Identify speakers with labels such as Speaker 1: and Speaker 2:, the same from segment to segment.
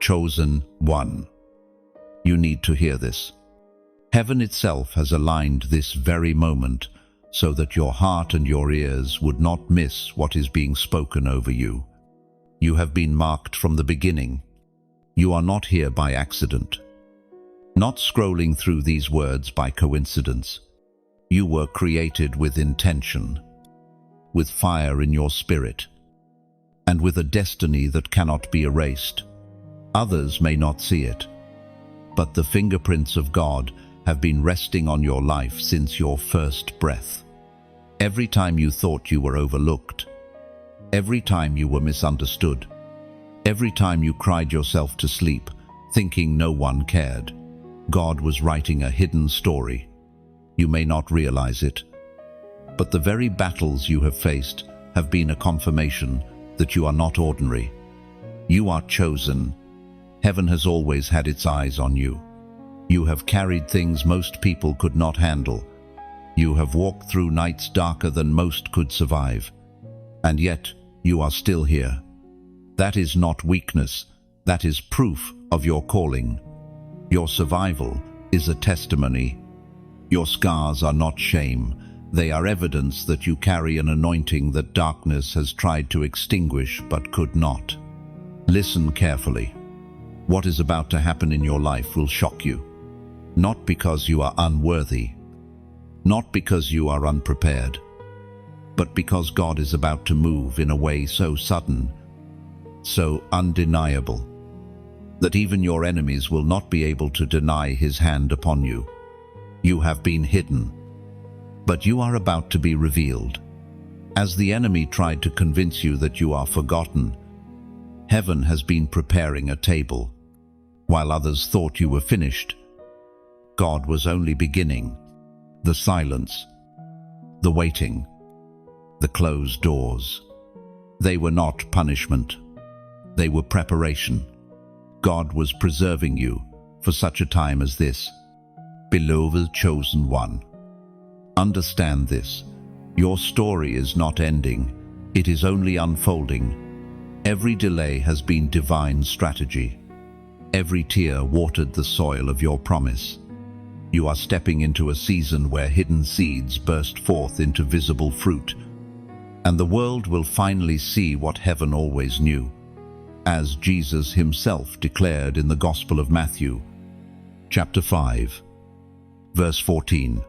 Speaker 1: chosen one. You need to hear this. Heaven itself has aligned this very moment so that your heart and your ears would not miss what is being spoken over you. You have been marked from the beginning. You are not here by accident. Not scrolling through these words by coincidence. You were created with intention, with fire in your spirit, and with a destiny that cannot be erased. Others may not see it, but the fingerprints of God have been resting on your life since your first breath. Every time you thought you were overlooked, every time you were misunderstood, every time you cried yourself to sleep, thinking no one cared, God was writing a hidden story. You may not realize it, but the very battles you have faced have been a confirmation that you are not ordinary. You are chosen. Heaven has always had its eyes on you. You have carried things most people could not handle. You have walked through nights darker than most could survive. And yet, you are still here. That is not weakness. That is proof of your calling. Your survival is a testimony. Your scars are not shame. They are evidence that you carry an anointing that darkness has tried to extinguish but could not. Listen carefully. What is about to happen in your life will shock you. Not because you are unworthy, not because you are unprepared, but because God is about to move in a way so sudden, so undeniable, that even your enemies will not be able to deny His hand upon you. You have been hidden, but you are about to be revealed. As the enemy tried to convince you that you are forgotten, heaven has been preparing a table. While others thought you were finished, God was only beginning. The silence, the waiting, the closed doors. They were not punishment. They were preparation. God was preserving you for such a time as this. Beloved chosen one, understand this. Your story is not ending. It is only unfolding. Every delay has been divine strategy. Every tear watered the soil of your promise. You are stepping into a season where hidden seeds burst forth into visible fruit, and the world will finally see what heaven always knew. As Jesus Himself declared in the Gospel of Matthew, chapter 5, verse 14,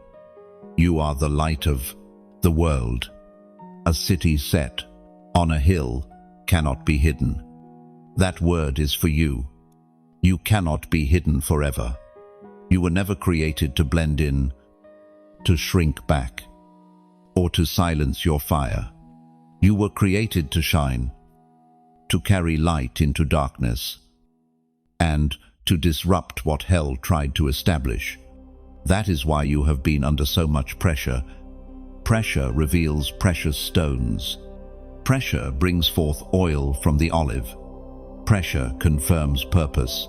Speaker 1: "You are the light of the world. A city set on a hill cannot be hidden." That word is for you. You cannot be hidden forever. You were never created to blend in, to shrink back, or to silence your fire. You were created to shine, to carry light into darkness, and to disrupt what hell tried to establish. That is why you have been under so much pressure. Pressure reveals precious stones. Pressure brings forth oil from the olive. Pressure confirms purpose.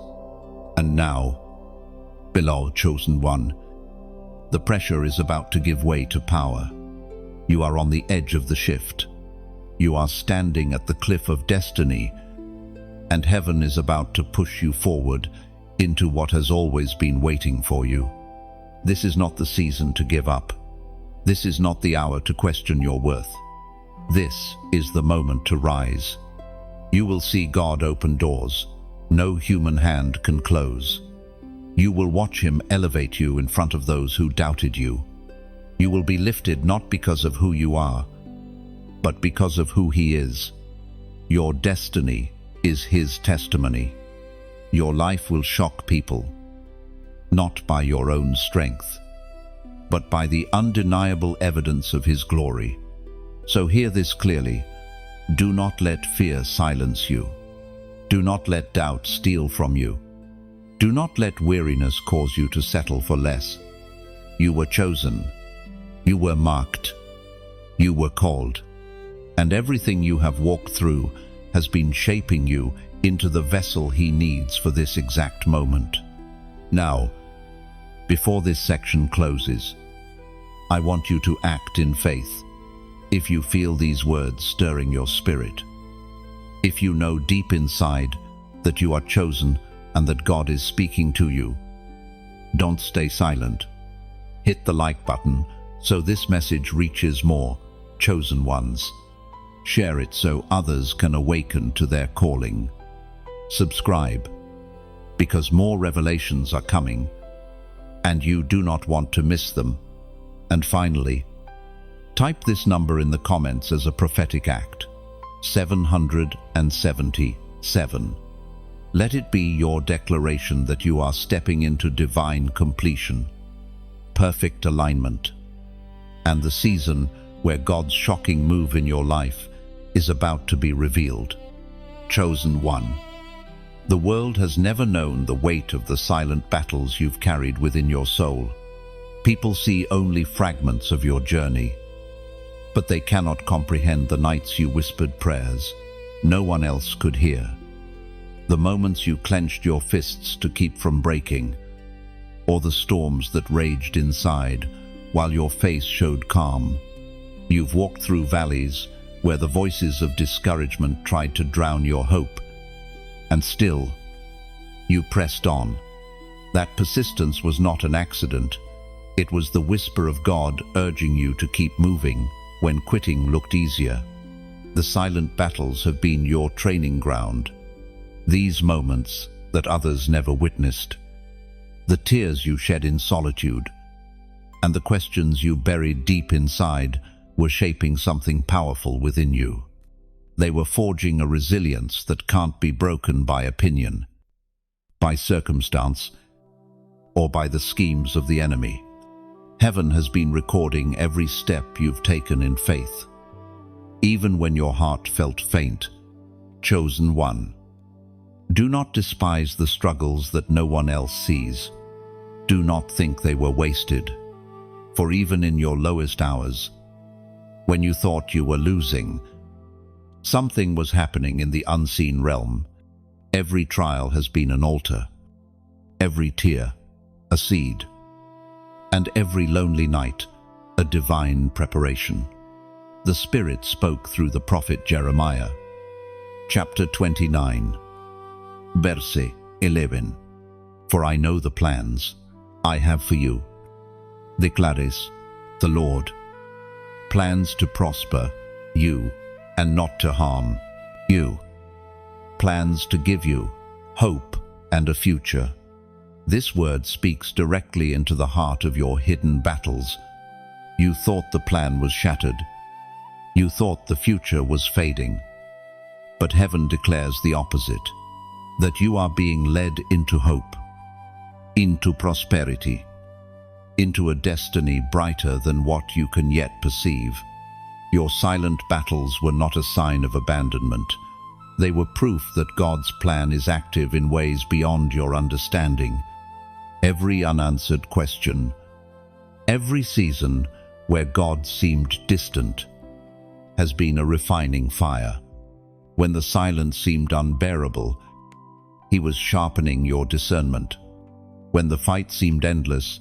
Speaker 1: And now, beloved chosen one, the pressure is about to give way to power. You are on the edge of the shift. You are standing at the cliff of destiny, and heaven is about to push you forward into what has always been waiting for you. This is not the season to give up. This is not the hour to question your worth. This is the moment to rise. You will see God open doors no human hand can close. You will watch Him elevate you in front of those who doubted you. You will be lifted not because of who you are, but because of who He is. Your destiny is His testimony. Your life will shock people, not by your own strength, but by the undeniable evidence of His glory. So hear this clearly. Do not let fear silence you. Do not let doubt steal from you. Do not let weariness cause you to settle for less. You were chosen. You were marked. You were called. And everything you have walked through has been shaping you into the vessel He needs for this exact moment. Now, before this section closes, I want you to act in faith. If you feel these words stirring your spirit, if you know deep inside that you are chosen and that God is speaking to you. Don't stay silent. Hit the like button so this message reaches more chosen ones. Share it so others can awaken to their calling. Subscribe, because more revelations are coming, and you do not want to miss them. And finally, type this number in the comments as a prophetic act: 777. Let it be your declaration that you are stepping into divine completion, perfect alignment, and the season where God's shocking move in your life is about to be revealed. Chosen one. The world has never known the weight of the silent battles you've carried within your soul. People see only fragments of your journey, but they cannot comprehend the nights you whispered prayers no one else could hear, the moments you clenched your fists to keep from breaking, or the storms that raged inside while your face showed calm. You've walked through valleys where the voices of discouragement tried to drown your hope, and still, you pressed on. That persistence was not an accident. It was the whisper of God urging you to keep moving when quitting looked easier. The silent battles have been your training ground. These moments that others never witnessed, the tears you shed in solitude, and the questions you buried deep inside were shaping something powerful within you. They were forging a resilience that can't be broken by opinion, by circumstance, or by the schemes of the enemy. Heaven has been recording every step you've taken in faith. Even when your heart felt faint, chosen one. Do not despise the struggles that no one else sees. Do not think they were wasted. For even in your lowest hours, when you thought you were losing, something was happening in the unseen realm. Every trial has been an altar, every tear a seed, and every lonely night a divine preparation. The Spirit spoke through the prophet Jeremiah. Chapter 29, verse 11. For I know the plans I have for you, declares the Lord. Plans to prosper you and not to harm you. Plans to give you hope and a future. This word speaks directly into the heart of your hidden battles. You thought the plan was shattered. You thought the future was fading. But heaven declares the opposite, that you are being led into hope, into prosperity, into a destiny brighter than what you can yet perceive. Your silent battles were not a sign of abandonment. They were proof that God's plan is active in ways beyond your understanding. Every unanswered question, every season where God seemed distant, has been a refining fire. When the silence seemed unbearable, He was sharpening your discernment. When the fight seemed endless,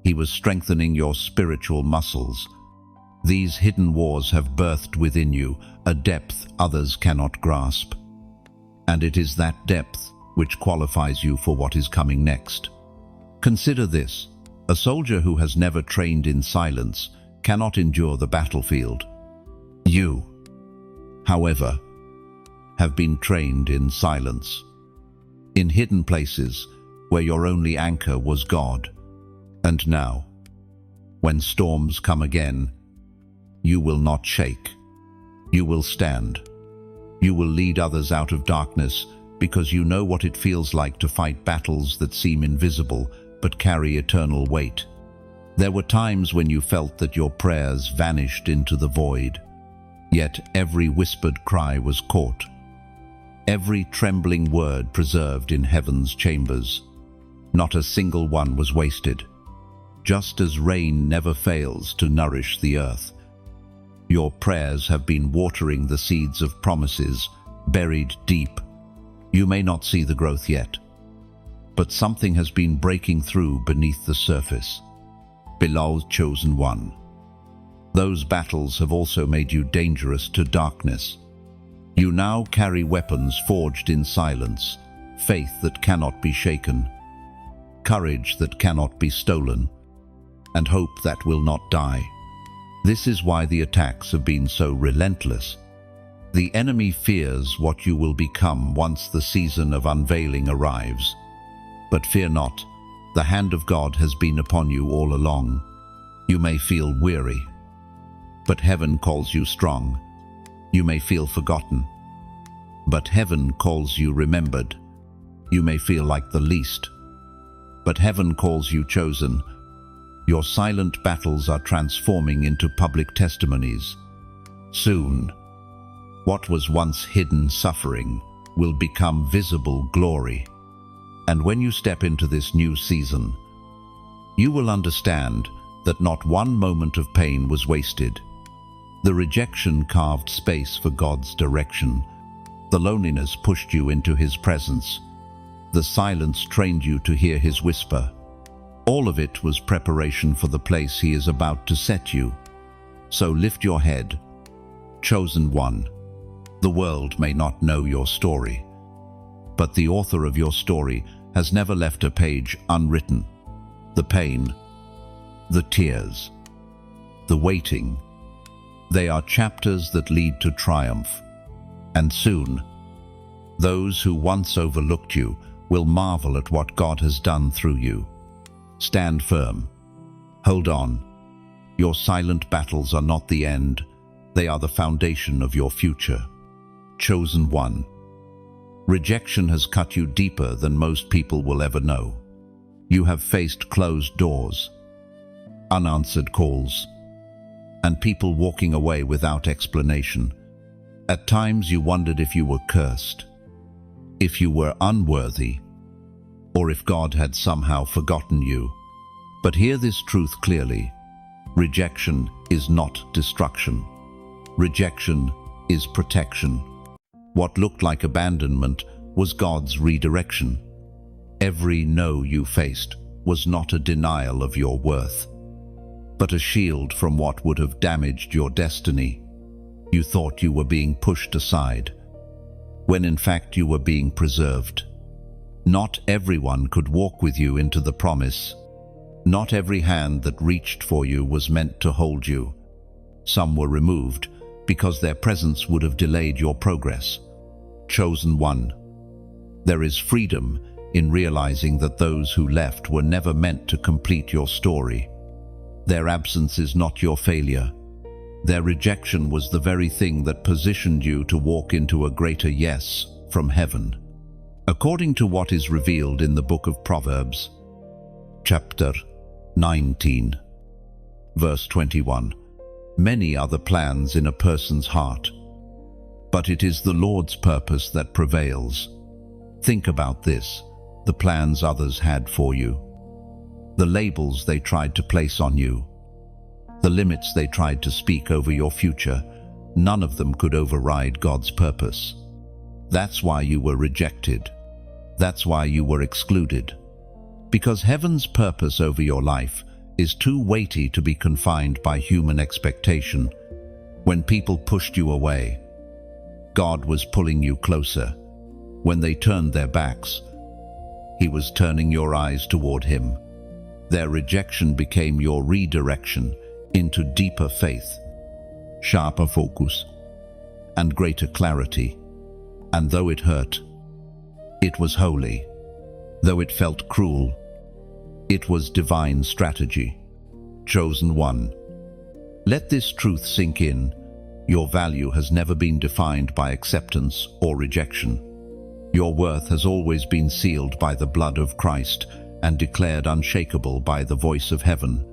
Speaker 1: He was strengthening your spiritual muscles. These hidden wars have birthed within you a depth others cannot grasp. And it is that depth which qualifies you for what is coming next. Consider this: a soldier who has never trained in silence cannot endure the battlefield. You, however, have been trained in silence, in hidden places where your only anchor was God. And now, when storms come again, you will not shake. You will stand. You will lead others out of darkness because you know what it feels like to fight battles that seem invisible but carry eternal weight. There were times when you felt that your prayers vanished into the void, yet every whispered cry was caught, every trembling word preserved in heaven's chambers. Not a single one was wasted. Just as rain never fails to nourish the earth, your prayers have been watering the seeds of promises buried deep. You may not see the growth yet, but something has been breaking through beneath the surface. Beloved chosen one, those battles have also made you dangerous to darkness. You now carry weapons forged in silence, faith that cannot be shaken, courage that cannot be stolen, and hope that will not die. This is why the attacks have been so relentless. The enemy fears what you will become once the season of unveiling arrives. But fear not, the hand of God has been upon you all along. You may feel weary, but heaven calls you strong. You may feel forgotten, but heaven calls you remembered. You may feel like the least, but heaven calls you chosen. Your silent battles are transforming into public testimonies. Soon, what was once hidden suffering will become visible glory. And when you step into this new season, you will understand that not one moment of pain was wasted. The rejection carved space for God's direction. The loneliness pushed you into His presence. The silence trained you to hear His whisper. All of it was preparation for the place He is about to set you. So lift your head, chosen one. The world may not know your story, but the author of your story has never left a page unwritten. The pain, the tears, the waiting, they are chapters that lead to triumph. And soon, those who once overlooked you will marvel at what God has done through you. Stand firm. Hold on. Your silent battles are not the end. They are the foundation of your future. Chosen one. Rejection has cut you deeper than most people will ever know. You have faced closed doors, unanswered calls, and people walking away without explanation. At times you wondered if you were cursed, if you were unworthy, or if God had somehow forgotten you. But hear this truth clearly. Rejection is not destruction. Rejection is protection. What looked like abandonment was God's redirection. Every no you faced was not a denial of your worth, but a shield from what would have damaged your destiny. You thought you were being pushed aside, when in fact you were being preserved. Not everyone could walk with you into the promise. Not every hand that reached for you was meant to hold you. Some were removed because their presence would have delayed your progress. Chosen one. There is freedom in realizing that those who left were never meant to complete your story. Their absence is not your failure. Their rejection was the very thing that positioned you to walk into a greater yes from heaven. According to what is revealed in the book of Proverbs, chapter 19, verse 21, many are the plans in a person's heart, but it is the Lord's purpose that prevails. Think about this, the plans others had for you, the labels they tried to place on you, the limits they tried to speak over your future. None of them could override God's purpose. That's why you were rejected. That's why you were excluded. Because heaven's purpose over your life is too weighty to be confined by human expectation. When people pushed you away, God was pulling you closer. When they turned their backs, He was turning your eyes toward Him. Their rejection became your redirection into deeper faith, sharper focus, and greater clarity. And though it hurt, it was holy. Though it felt cruel, it was divine strategy. Chosen one. Let this truth sink in. Your value has never been defined by acceptance or rejection. Your worth has always been sealed by the blood of Christ and declared unshakable by the voice of heaven.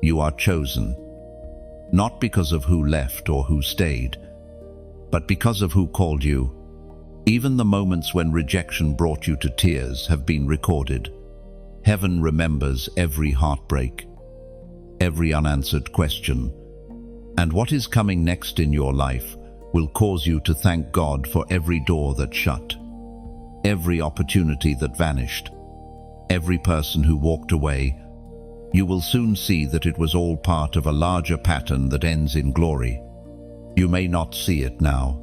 Speaker 1: You are chosen, not because of who left or who stayed, but because of who called you. Even the moments when rejection brought you to tears have been recorded. Heaven remembers every heartbreak, every unanswered question, and what is coming next in your life will cause you to thank God for every door that shut, every opportunity that vanished, every person who walked away. You will soon see that it was all part of a larger pattern that ends in glory. You may not see it now,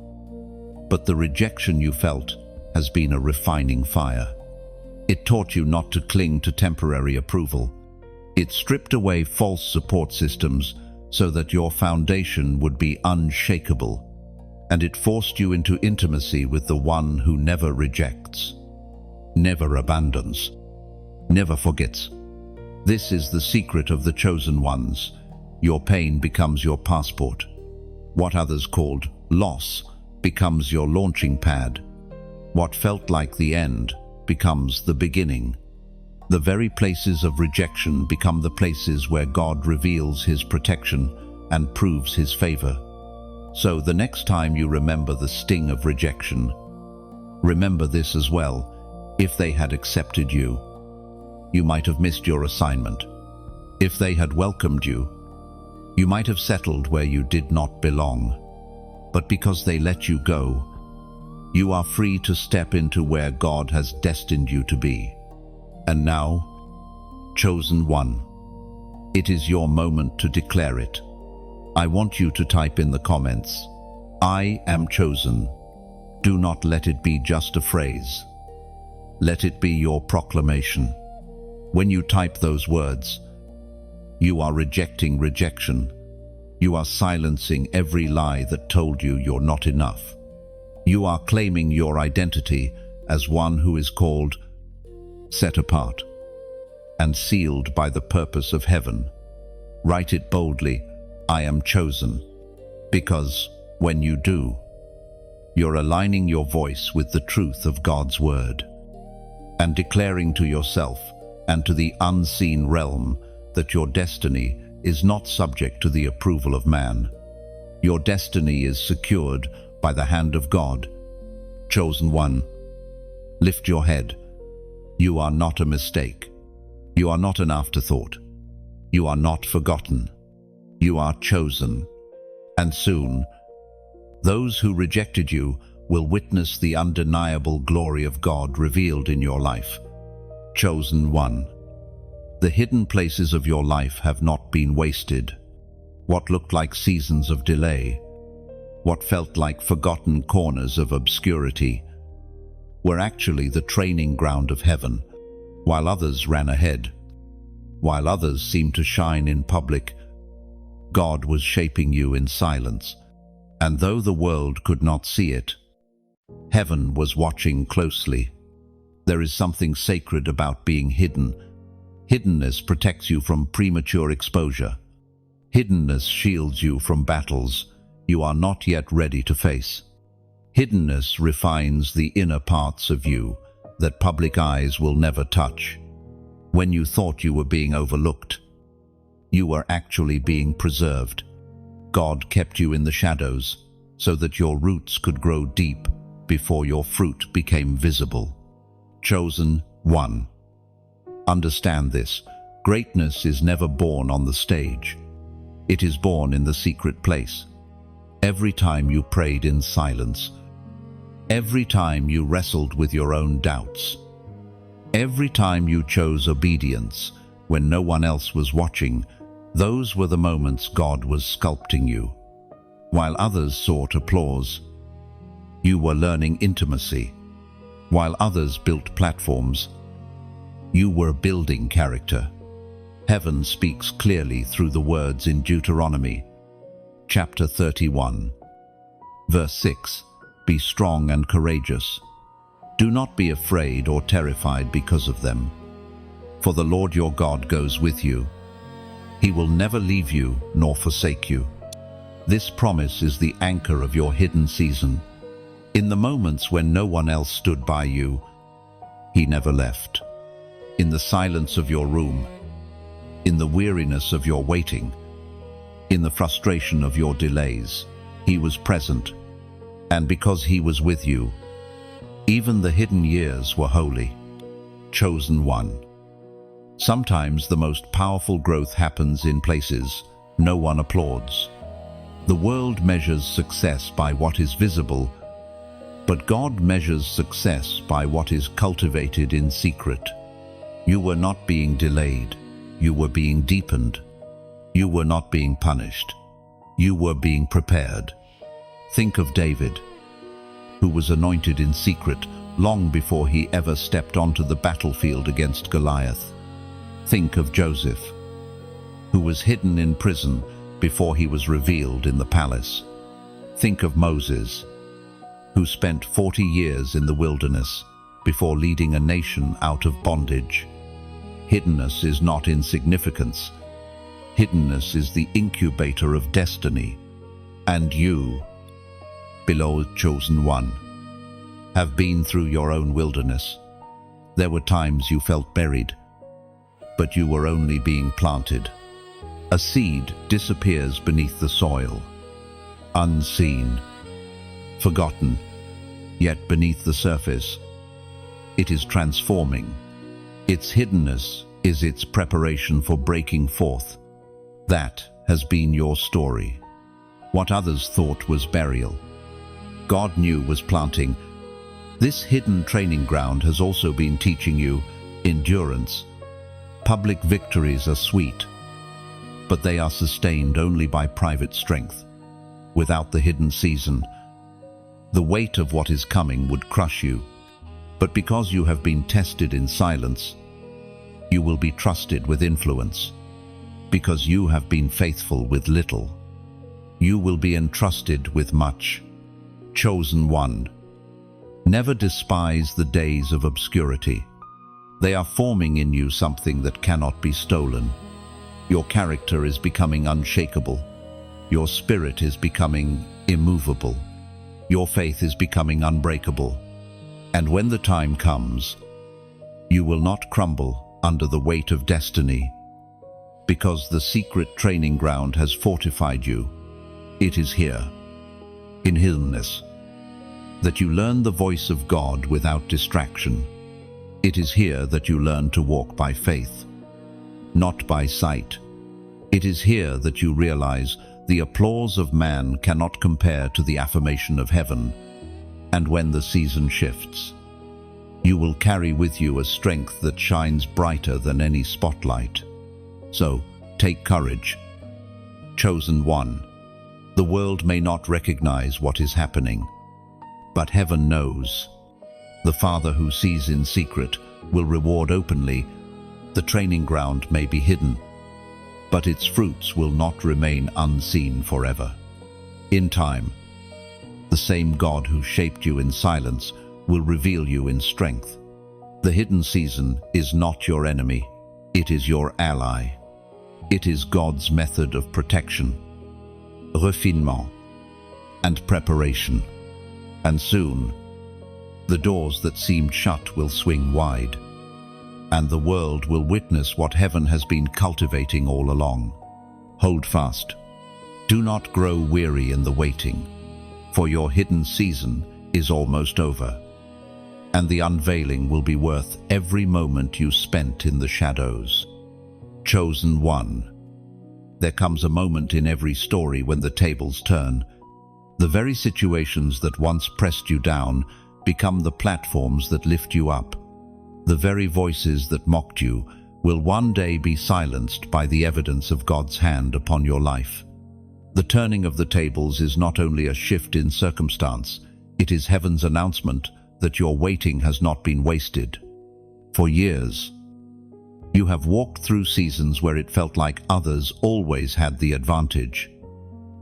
Speaker 1: but the rejection you felt has been a refining fire. It taught you not to cling to temporary approval. It stripped away false support systems so that your foundation would be unshakable, and it forced you into intimacy with the one who never rejects, never abandons, never forgets. This is the secret of the chosen ones. Your pain becomes your passport. What others called loss becomes your launching pad. What felt like the end becomes the beginning. The very places of rejection become the places where God reveals His protection and proves His favor. So the next time you remember the sting of rejection, remember this as well. If they had accepted you, you might have missed your assignment. If they had welcomed you, you might have settled where you did not belong. But because they let you go, you are free to step into where God has destined you to be. And now, chosen one, it is your moment to declare it. I want you to type in the comments, "I am chosen." Do not let it be just a phrase. Let it be your proclamation. When you type those words, you are rejecting rejection. You are silencing every lie that told you you're not enough. You are claiming your identity as one who is called, set apart, and sealed by the purpose of heaven. Write it boldly, "I am chosen," because when you do, you're aligning your voice with the truth of God's word and declaring to yourself and to the unseen realm that your destiny is not subject to the approval of man. Your destiny is secured by the hand of God. Chosen one, lift your head. You are not a mistake. You are not an afterthought. You are not forgotten. You are chosen. And soon, those who rejected you will witness the undeniable glory of God revealed in your life. Chosen one, the hidden places of your life have not been wasted. What looked like seasons of delay, what felt like forgotten corners of obscurity, were actually the training ground of heaven. While others ran ahead, while others seemed to shine in public, God was shaping you in silence. And though the world could not see it, heaven was watching closely. There is something sacred about being hidden. Hiddenness protects you from premature exposure. Hiddenness shields you from battles you are not yet ready to face. Hiddenness refines the inner parts of you that public eyes will never touch. When you thought you were being overlooked, you were actually being preserved. God kept you in the shadows so that your roots could grow deep before your fruit became visible. Chosen one. Understand this. Greatness is never born on the stage. It is born in the secret place. Every time you prayed in silence, every time you wrestled with your own doubts, every time you chose obedience when no one else was watching, those were the moments God was sculpting you. While others sought applause, you were learning intimacy. While others built platforms, you were building character. Heaven speaks clearly through the words in Deuteronomy, chapter 31, verse 6. Be strong and courageous. Do not be afraid or terrified because of them. For the Lord your God goes with you. He will never leave you nor forsake you. This promise is the anchor of your hidden season. In the moments when no one else stood by you, He never left. In the silence of your room, in the weariness of your waiting, in the frustration of your delays, He was present. And because He was with you, even the hidden years were holy. Chosen one. Sometimes the most powerful growth happens in places no one applauds. The world measures success by what is visible, but God measures success by what is cultivated in secret. You were not being delayed. You were being deepened. You were not being punished. You were being prepared. Think of David, who who was anointed in secret long before he ever stepped onto the battlefield against Goliath. Think of Joseph, who was hidden in prison before he was revealed in the palace. Think of Moses, who spent 40 years in the wilderness before leading a nation out of bondage. Hiddenness is not insignificance. Hiddenness is the incubator of destiny. And you, beloved chosen one, have been through your own wilderness. There were times you felt buried, but you were only being planted. A seed disappears beneath the soil, unseen, forgotten, yet beneath the surface, it is transforming. Its hiddenness is its preparation for breaking forth. That has been your story. What others thought was burial, God knew was planting. This hidden training ground has also been teaching you endurance. Public victories are sweet, but they are sustained only by private strength. Without the hidden season, the weight of what is coming would crush you. But because you have been tested in silence, you will be trusted with influence. Because you have been faithful with little, you will be entrusted with much. Chosen one, never despise the days of obscurity. They are forming in you something that cannot be stolen. Your character is becoming unshakable. Your spirit is becoming immovable. Your faith is becoming unbreakable. And when the time comes, you will not crumble under the weight of destiny, because the secret training ground has fortified you. It is here, in hiddenness, that you learn the voice of God without distraction. It is here that you learn to walk by faith, not by sight. It is here that you realize the applause of man cannot compare to the affirmation of heaven. And when the season shifts, you will carry with you a strength that shines brighter than any spotlight. So, take courage. Chosen one, the world may not recognize what is happening, but heaven knows. The Father who sees in secret will reward openly. The training ground may be hidden, but its fruits will not remain unseen forever. In time, the same God who shaped you in silence will reveal you in strength. The hidden season is not your enemy, it is your ally. It is God's method of protection, refinement, and preparation. And soon, the doors that seemed shut will swing wide, and the world will witness what heaven has been cultivating all along. Hold fast. Do not grow weary in the waiting, for your hidden season is almost over, and the unveiling will be worth every moment you spent in the shadows. Chosen one. There comes a moment in every story when the tables turn. The very situations that once pressed you down become the platforms that lift you up. The very voices that mocked you will one day be silenced by the evidence of God's hand upon your life. The turning of the tables is not only a shift in circumstance, it is heaven's announcement that your waiting has not been wasted. For years, you have walked through seasons where it felt like others always had the advantage.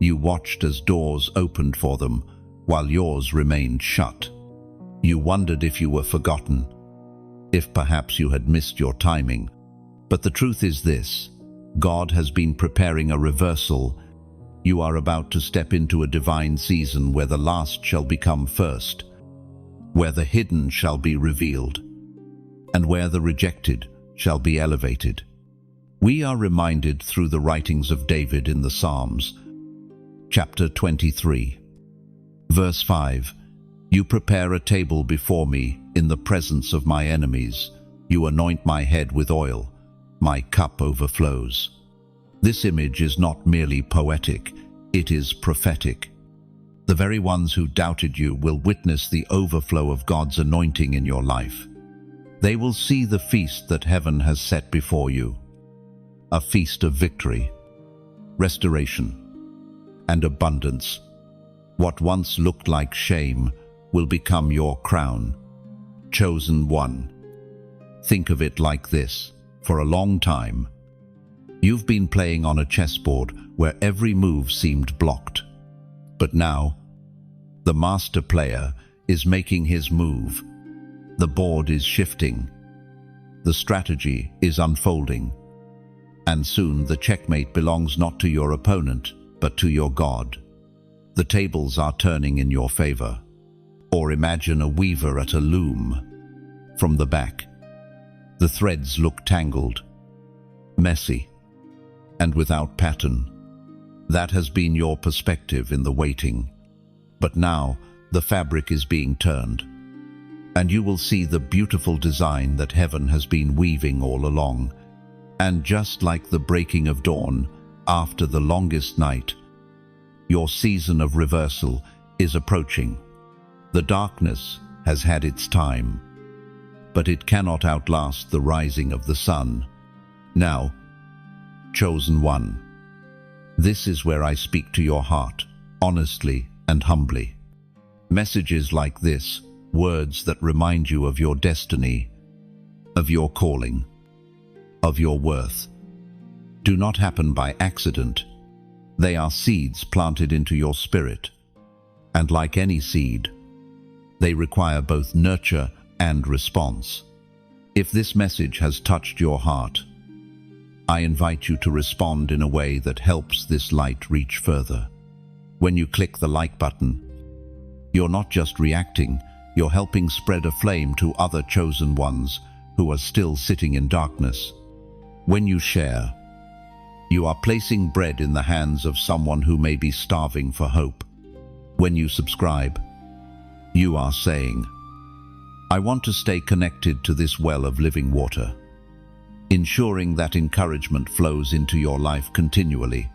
Speaker 1: You watched as doors opened for them while yours remained shut. You wondered if you were forgotten, if perhaps you had missed your timing. But the truth is this: God has been preparing a reversal. You are about to step into a divine season where the last shall become first, where the hidden shall be revealed, and where the rejected shall be elevated. We are reminded through the writings of David in the Psalms, chapter 23, verse 5, "You prepare a table before me in the presence of my enemies. You anoint my head with oil. My cup overflows." This image is not merely poetic, it is prophetic. The very ones who doubted you will witness the overflow of God's anointing in your life. They will see the feast that heaven has set before you, a feast of victory, restoration, and abundance. What once looked like shame will become your crown. Chosen one. Think of it like this. For a long time, you've been playing on a chessboard where every move seemed blocked. But now, the master player is making his move. The board is shifting. The strategy is unfolding. And soon the checkmate belongs not to your opponent, but to your God. The tables are turning in your favor. Or imagine a weaver at a loom. From the back, the threads look tangled, messy, and without pattern. That has been your perspective in the waiting. But now the fabric is being turned, and you will see the beautiful design that heaven has been weaving all along. And just like the breaking of dawn after the longest night, your season of reversal is approaching. The darkness has had its time, but it cannot outlast the rising of the sun. Now, chosen one, this is where I speak to your heart, honestly and humbly. Messages like this, words that remind you of your destiny, of your calling, of your worth, do not happen by accident. They are seeds planted into your spirit, and like any seed, they require both nurture and response. If this message has touched your heart, I invite you to respond in a way that helps this light reach further. When you click the like button, you're not just reacting, you're helping spread a flame to other chosen ones who are still sitting in darkness. When you share, you are placing bread in the hands of someone who may be starving for hope. When you subscribe, you are saying, I want to stay connected to this well of living water, ensuring that encouragement flows into your life continually.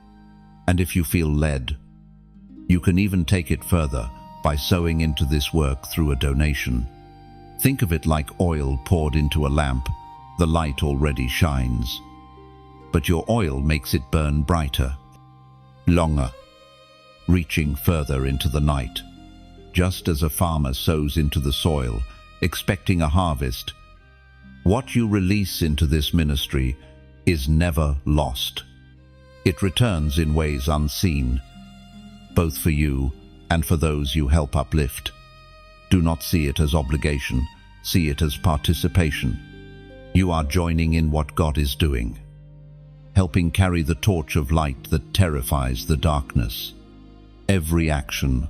Speaker 1: And if you feel led, you can even take it further by sowing into this work through a donation. Think of it like oil poured into a lamp. The light already shines, but your oil makes it burn brighter, longer, reaching further into the night. Just as a farmer sows into the soil, expecting a harvest, what you release into this ministry is never lost. It returns in ways unseen, both for you and for those you help uplift. Do not see it as obligation, see it as participation. You are joining in what God is doing, helping carry the torch of light that terrifies the darkness. Every action,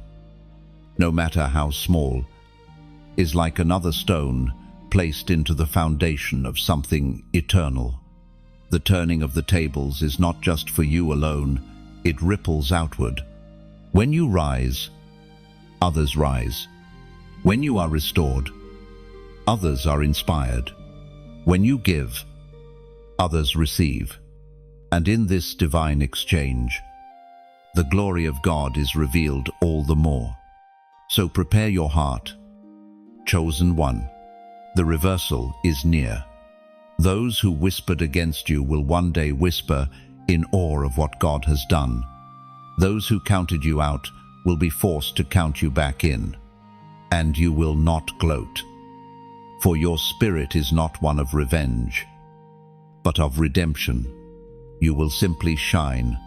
Speaker 1: no matter how small, is like another stone placed into the foundation of something eternal. The turning of the tables is not just for you alone, it ripples outward. When you rise, others rise. When you are restored, others are inspired. When you give, others receive. And in this divine exchange, the glory of God is revealed all the more. So prepare your heart, chosen one. The reversal is near. Those who whispered against you will one day whisper in awe of what God has done. Those who counted you out will be forced to count you back in. And you will not gloat. For your spirit is not one of revenge, but of redemption. You will simply shine,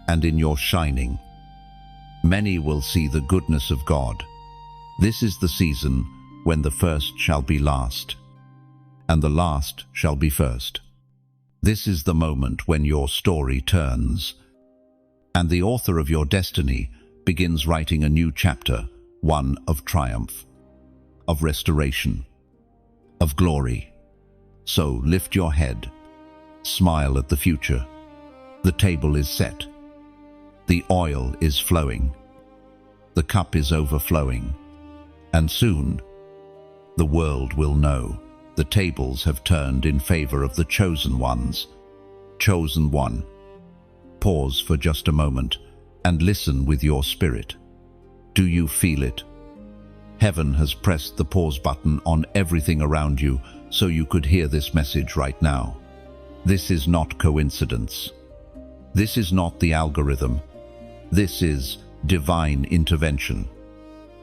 Speaker 1: and in your shining, many will see the goodness of God. This is the season when the first shall be last, and the last shall be first. This is the moment when your story turns, and the author of your destiny begins writing a new chapter, one of triumph, of restoration, of glory. So lift your head, smile at the future. The table is set. The oil is flowing. The cup is overflowing. And soon, the world will know the tables have turned in favor of the chosen ones. Chosen one. Pause for just a moment and listen with your spirit. Do you feel it? Heaven has pressed the pause button on everything around you so you could hear this message right now. This is not coincidence. This is not the algorithm. This is divine intervention.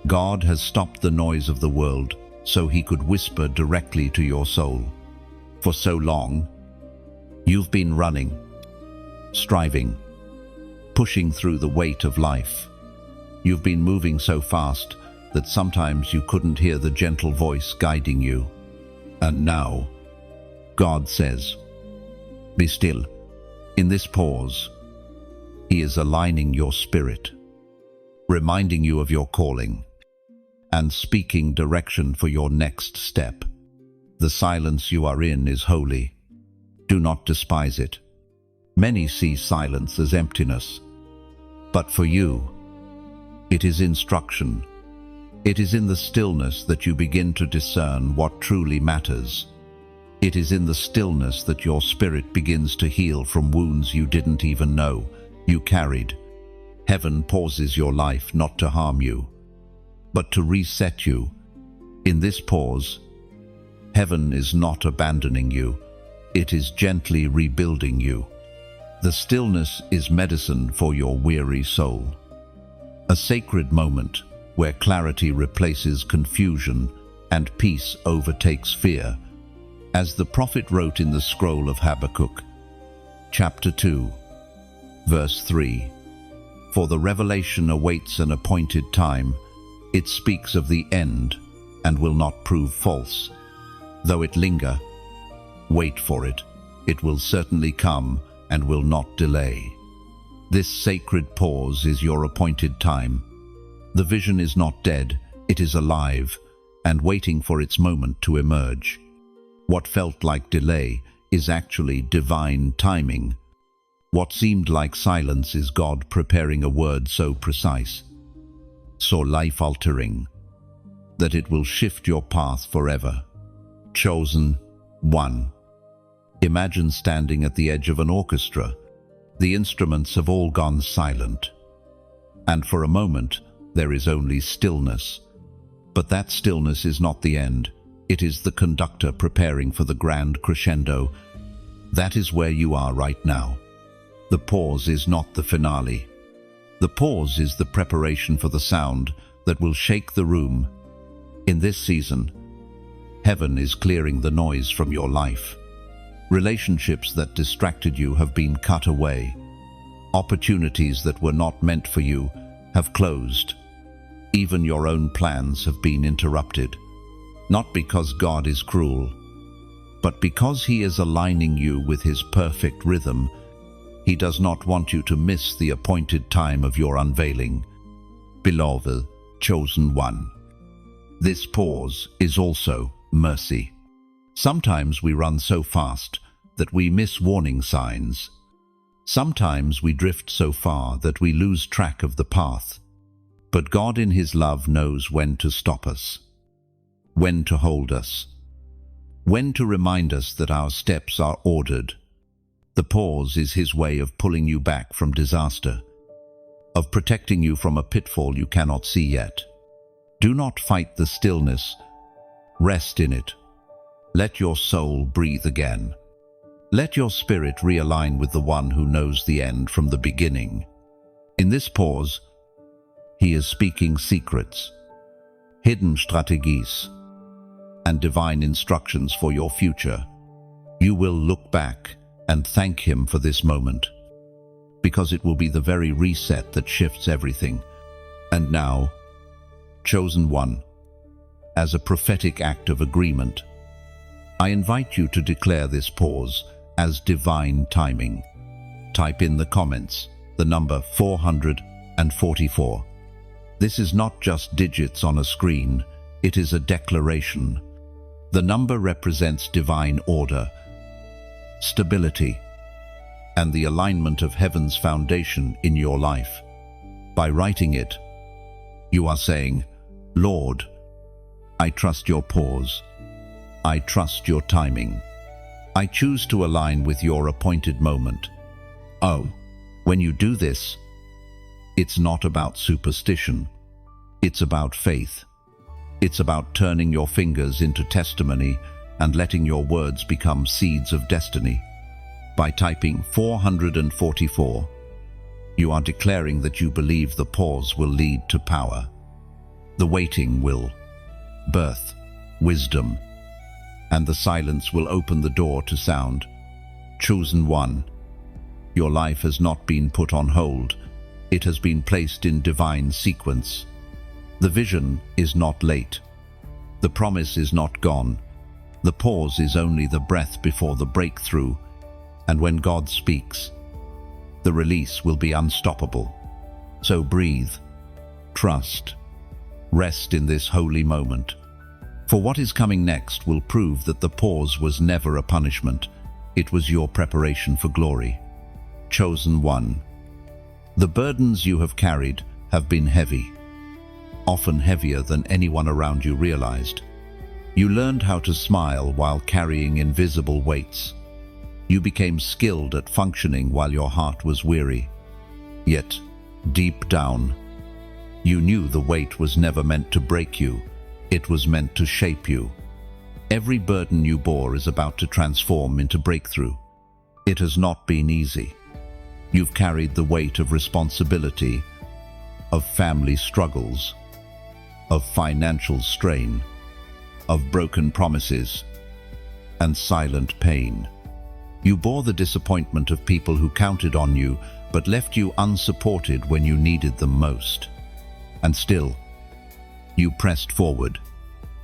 Speaker 1: God has stopped the noise of the world so he could whisper directly to your soul. For so long, you've been running, striving, pushing through the weight of life. You've been moving so fast that sometimes you couldn't hear the gentle voice guiding you. And now, God says, be still. In this pause, he is aligning your spirit, reminding you of your calling, and speaking direction for your next step. The silence you are in is holy. Do not despise it. Many see silence as emptiness, but for you, it is instruction. It is in the stillness that you begin to discern what truly matters. It is in the stillness that your spirit begins to heal from wounds you didn't even know you carried. Heaven pauses your life not to harm you, but to reset you. In this pause, heaven is not abandoning you, it is gently rebuilding you. The stillness is medicine for your weary soul. A sacred moment where clarity replaces confusion and peace overtakes fear, as the prophet wrote in the scroll of Habakkuk, chapter 2, verse 3. For the revelation awaits an appointed time. It speaks of the end and will not prove false. Though it linger, wait for it. It will certainly come and will not delay. This sacred pause is your appointed time. The vision is not dead, it is alive and waiting for its moment to emerge. What felt like delay is actually divine timing. What seemed like silence is God preparing a word so precise, so life-altering, that it will shift your path forever. Chosen one. Imagine standing at the edge of an orchestra. The instruments have all gone silent, and for a moment there is only stillness. But that stillness is not the end. It is the conductor preparing for the grand crescendo. That is where you are right now. The pause is not the finale. The pause is the preparation for the sound that will shake the room. In this season, heaven is clearing the noise from your life. Relationships that distracted you have been cut away. Opportunities that were not meant for you have closed. Even your own plans have been interrupted. Not because God is cruel, but because he is aligning you with his perfect rhythm. He does not want you to miss the appointed time of your unveiling. Beloved, chosen one. This pause is also mercy. Sometimes we run so fast that we miss warning signs. Sometimes we drift so far that we lose track of the path. But God in his love knows when to stop us, when to hold us, when to remind us that our steps are ordered. The pause is his way of pulling you back from disaster, of protecting you from a pitfall you cannot see yet. Do not fight the stillness. Rest in it. Let your soul breathe again. Let your spirit realign with the one who knows the end from the beginning. In this pause, he is speaking secrets, hidden strategies, and divine instructions for your future. You will look back and thank him for this moment, because it will be the very reset that shifts everything. And now, chosen one, as a prophetic act of agreement, I invite you to declare this pause as divine timing. Type in the comments the number 444. This is not just digits on a screen, it is a declaration. The number represents divine order, stability, and the alignment of heaven's foundation in your life. By writing it, you are saying, Lord, I trust your pause. I trust your timing. I choose to align with your appointed moment. Oh, when you do this, it's not about superstition. It's about faith. It's about turning your fingers into testimony and letting your words become seeds of destiny. By typing 444, you are declaring that you believe the pause will lead to power. The waiting will birth wisdom, and the silence will open the door to sound. Chosen one, your life has not been put on hold. It has been placed in divine sequence. The vision is not late. The promise is not gone. The pause is only the breath before the breakthrough, and when God speaks, the release will be unstoppable. So breathe, trust, rest in this holy moment. For what is coming next will prove that the pause was never a punishment. It was your preparation for glory. Chosen one, the burdens you have carried have been heavy, often heavier than anyone around you realized. You learned how to smile while carrying invisible weights. You became skilled at functioning while your heart was weary. Yet, deep down, you knew the weight was never meant to break you. It was meant to shape you. Every burden you bore is about to transform into breakthrough. It has not been easy. You've carried the weight of responsibility, of family struggles, of financial strain, of broken promises, and silent pain. You bore the disappointment of people who counted on you but left you unsupported when you needed them most. And still, you pressed forward.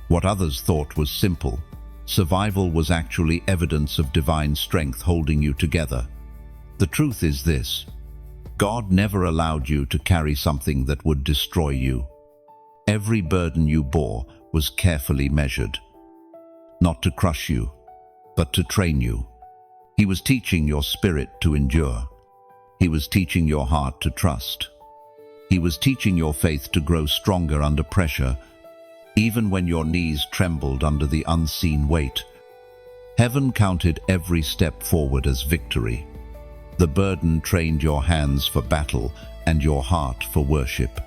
Speaker 1: What others thought was simple, survival was actually evidence of divine strength holding you together. The truth is this: God never allowed you to carry something that would destroy you. Every burden you bore was carefully measured, not to crush you, but to train you. He was teaching your spirit to endure. He was teaching your heart to trust. He was teaching your faith to grow stronger under pressure, even when your knees trembled under the unseen weight. Heaven counted every step forward as victory. The burden trained your hands for battle and your heart for worship.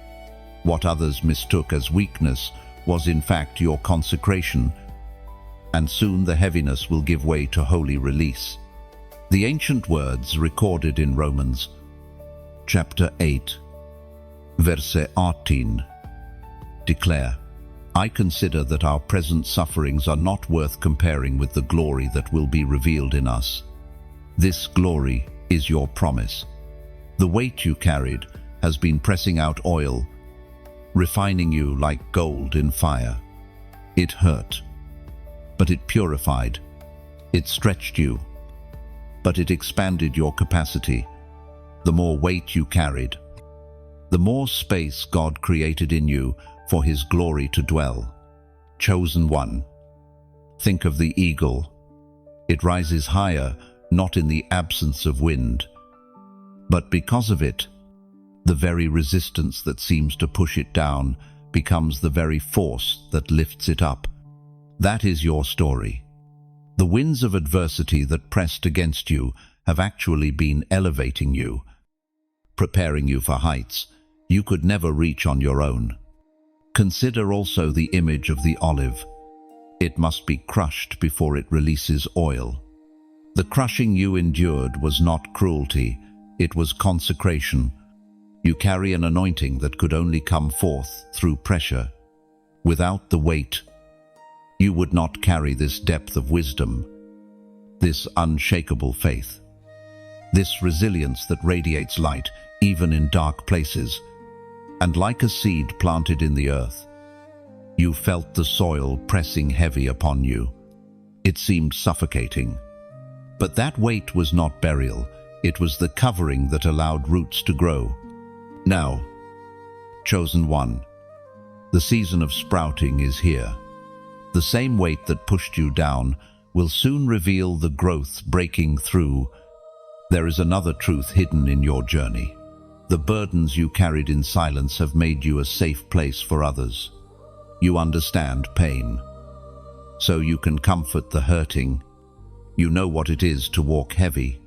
Speaker 1: What others mistook as weakness was in fact your consecration, and soon the heaviness will give way to holy release. The ancient words recorded in Romans chapter 8, verse 18, declare, "I consider that our present sufferings are not worth comparing with the glory that will be revealed in us." This glory is your promise. The weight you carried has been pressing out oil, refining you like gold in fire. It hurt, but it purified. It stretched you, but it expanded your capacity. The more weight you carried, the more space God created in you for His glory to dwell. Chosen one, think of the eagle. It rises higher, not in the absence of wind, but because of it. The very resistance that seems to push it down becomes the very force that lifts it up. That is your story. The winds of adversity that pressed against you have actually been elevating you, preparing you for heights you could never reach on your own. Consider also the image of the olive. It must be crushed before it releases oil. The crushing you endured was not cruelty, it was consecration. You carry an anointing that could only come forth through pressure. Without the weight, you would not carry this depth of wisdom, this unshakable faith, this resilience that radiates light even in dark places. And like a seed planted in the earth, you felt the soil pressing heavy upon you. It seemed suffocating. But that weight was not burial, it was the covering that allowed roots to grow. Now, chosen one, the season of sprouting is here. The same weight that pushed you down will soon reveal the growth breaking through. There is another truth hidden in your journey. The burdens you carried in silence have made you a safe place for others. You understand pain, so you can comfort the hurting. You know what it is to walk heavy,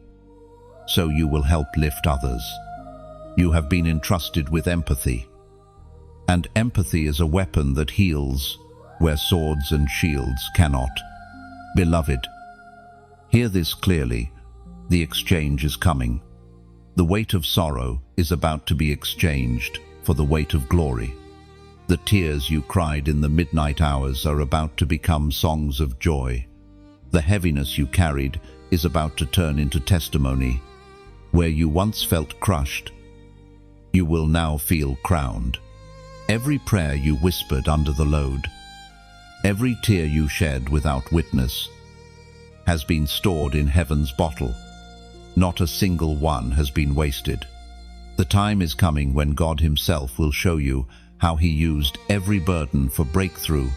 Speaker 1: so you will help lift others. You have been entrusted with empathy, and empathy is a weapon that heals where swords and shields cannot. Beloved, hear this clearly. The exchange is coming. The weight of sorrow is about to be exchanged for the weight of glory. The The tears you cried in the midnight hours are about to become songs of joy. The heaviness you carried is about to turn into testimony. Where you once felt crushed, you will now feel crowned. Every prayer you whispered under the load, every tear you shed without witness, has been stored in heaven's bottle. Not a single one has been wasted. The time is coming when God Himself will show you how He used every burden for breakthrough.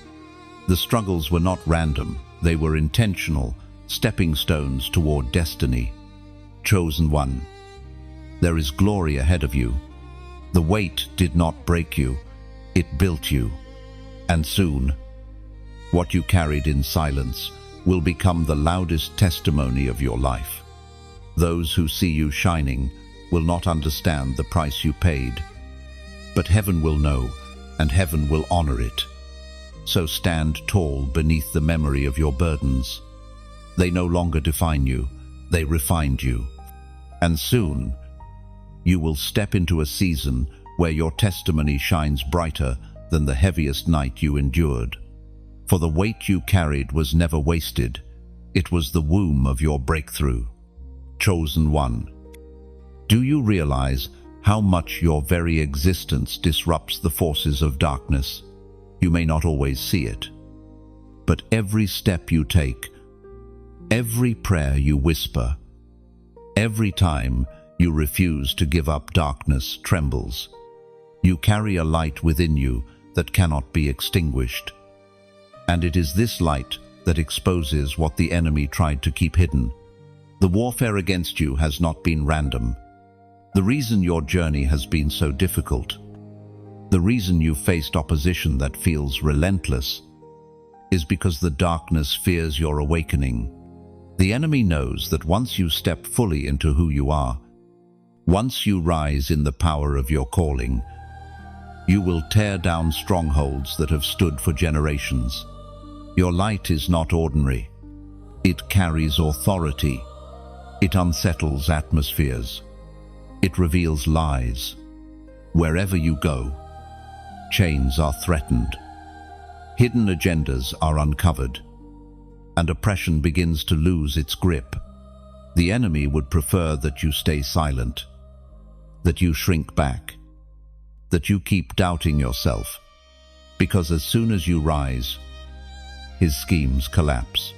Speaker 1: The struggles were not random, they were intentional, stepping stones toward destiny. Chosen one, there is glory ahead of you. The weight did not break you, it built you. And soon, what you carried in silence will become the loudest testimony of your life. Those who see you shining will not understand the price you paid, but heaven will know, and heaven will honor it. So stand tall beneath the memory of your burdens. They no longer define you, they refined you. And soon, you will step into a season where your testimony shines brighter than the heaviest night you endured. For the weight you carried was never wasted. It was the womb of your breakthrough. Chosen one, do you realize how much your very existence disrupts the forces of darkness? You may not always see it, but every step you take, every prayer you whisper, every time you refuse to give up darkness trembles. You carry a light within you that cannot be extinguished. And it is this light that exposes what the enemy tried to keep hidden. The warfare against you has not been random. The reason your journey has been so difficult, the reason you faced opposition that feels relentless, is because the darkness fears your awakening. The enemy knows that once you step fully into who you are, once you rise in the power of your calling, you will tear down strongholds that have stood for generations. Your light is not ordinary. It carries authority. It unsettles atmospheres. It reveals lies. Wherever you go, chains are threatened. Hidden agendas are uncovered, and oppression begins to lose its grip. The enemy would prefer that you stay silent, that you shrink back, that you keep doubting yourself, because as soon as you rise, his schemes collapse.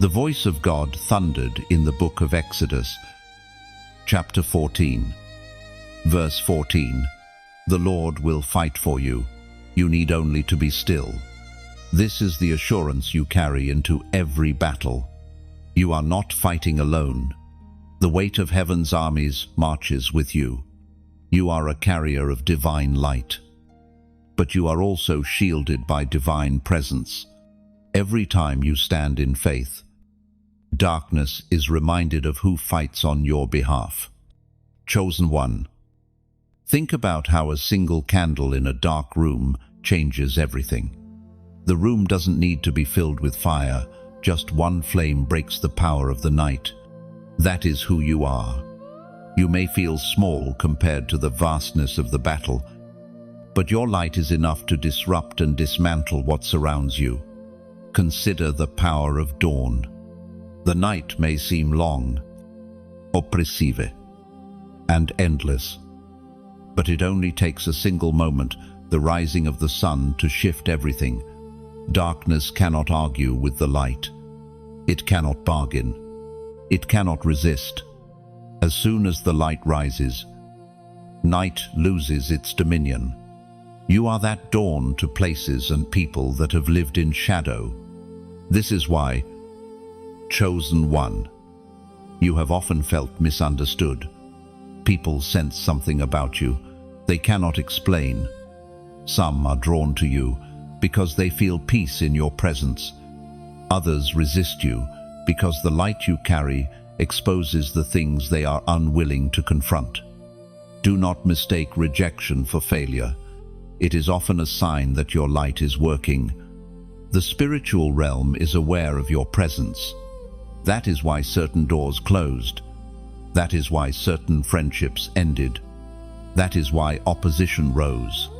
Speaker 1: The voice of God thundered in the book of Exodus, chapter 14, verse 14. The Lord will fight for you. You need only to be still. This is the assurance you carry into every battle. You are not fighting alone. The weight of heaven's armies marches with you. You are a carrier of divine light. But you are also shielded by divine presence. Every time you stand in faith, darkness is reminded of who fights on your behalf. Chosen one, think about how a single candle in a dark room changes everything. The room doesn't need to be filled with fire. Just one flame breaks the power of the night. That is who you are. You may feel small compared to the vastness of the battle, but your light is enough to disrupt and dismantle what surrounds you. Consider the power of dawn. The night may seem long, oppressive, and endless, but it only takes a single moment, the rising of the sun, to shift everything. Darkness cannot argue with the light. It cannot bargain. It cannot resist. As soon as the light rises, night loses its dominion. You are that dawn to places and people that have lived in shadow. This is why, chosen one, you have often felt misunderstood. People sense something about you they cannot explain. Some are drawn to you because they feel peace in your presence. Others resist you because the light you carry exposes the things they are unwilling to confront. Do not mistake rejection for failure. It is often a sign that your light is working. The spiritual realm is aware of your presence. That is why certain doors closed. That is why certain friendships ended. That is why opposition rose.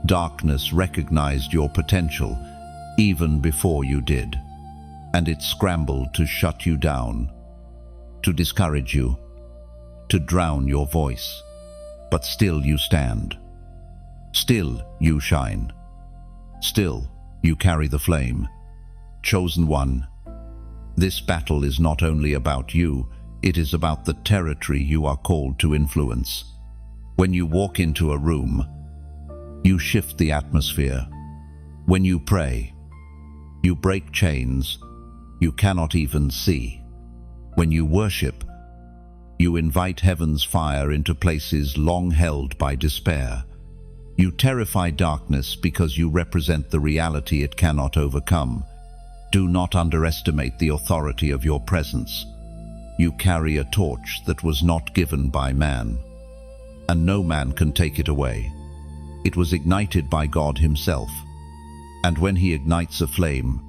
Speaker 1: Darkness recognized your potential even before you did, and it scrambled to shut you down, to discourage you, to drown your voice. But still you stand. Still you shine. Still you carry the flame. Chosen one, this battle is not only about you, it is about the territory you are called to influence. When you walk into a room, you shift the atmosphere. When you pray, you break chains you cannot even see. When you worship, you invite heaven's fire into places long held by despair. You terrify darkness because you represent the reality it cannot overcome. Do not underestimate the authority of your presence. You carry a torch that was not given by man, and no man can take it away. It was ignited by God himself, and when he ignites a flame,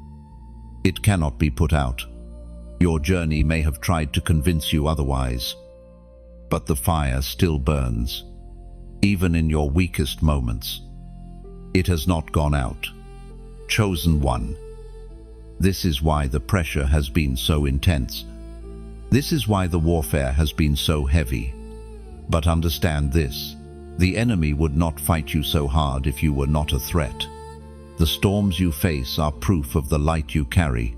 Speaker 1: it cannot be put out. Your journey may have tried to convince you otherwise, but the fire still burns, even in your weakest moments. It has not gone out. Chosen one. This is why the pressure has been so intense. This is why the warfare has been so heavy. But understand this, the enemy would not fight you so hard if you were not a threat. The storms you face are proof of the light you carry,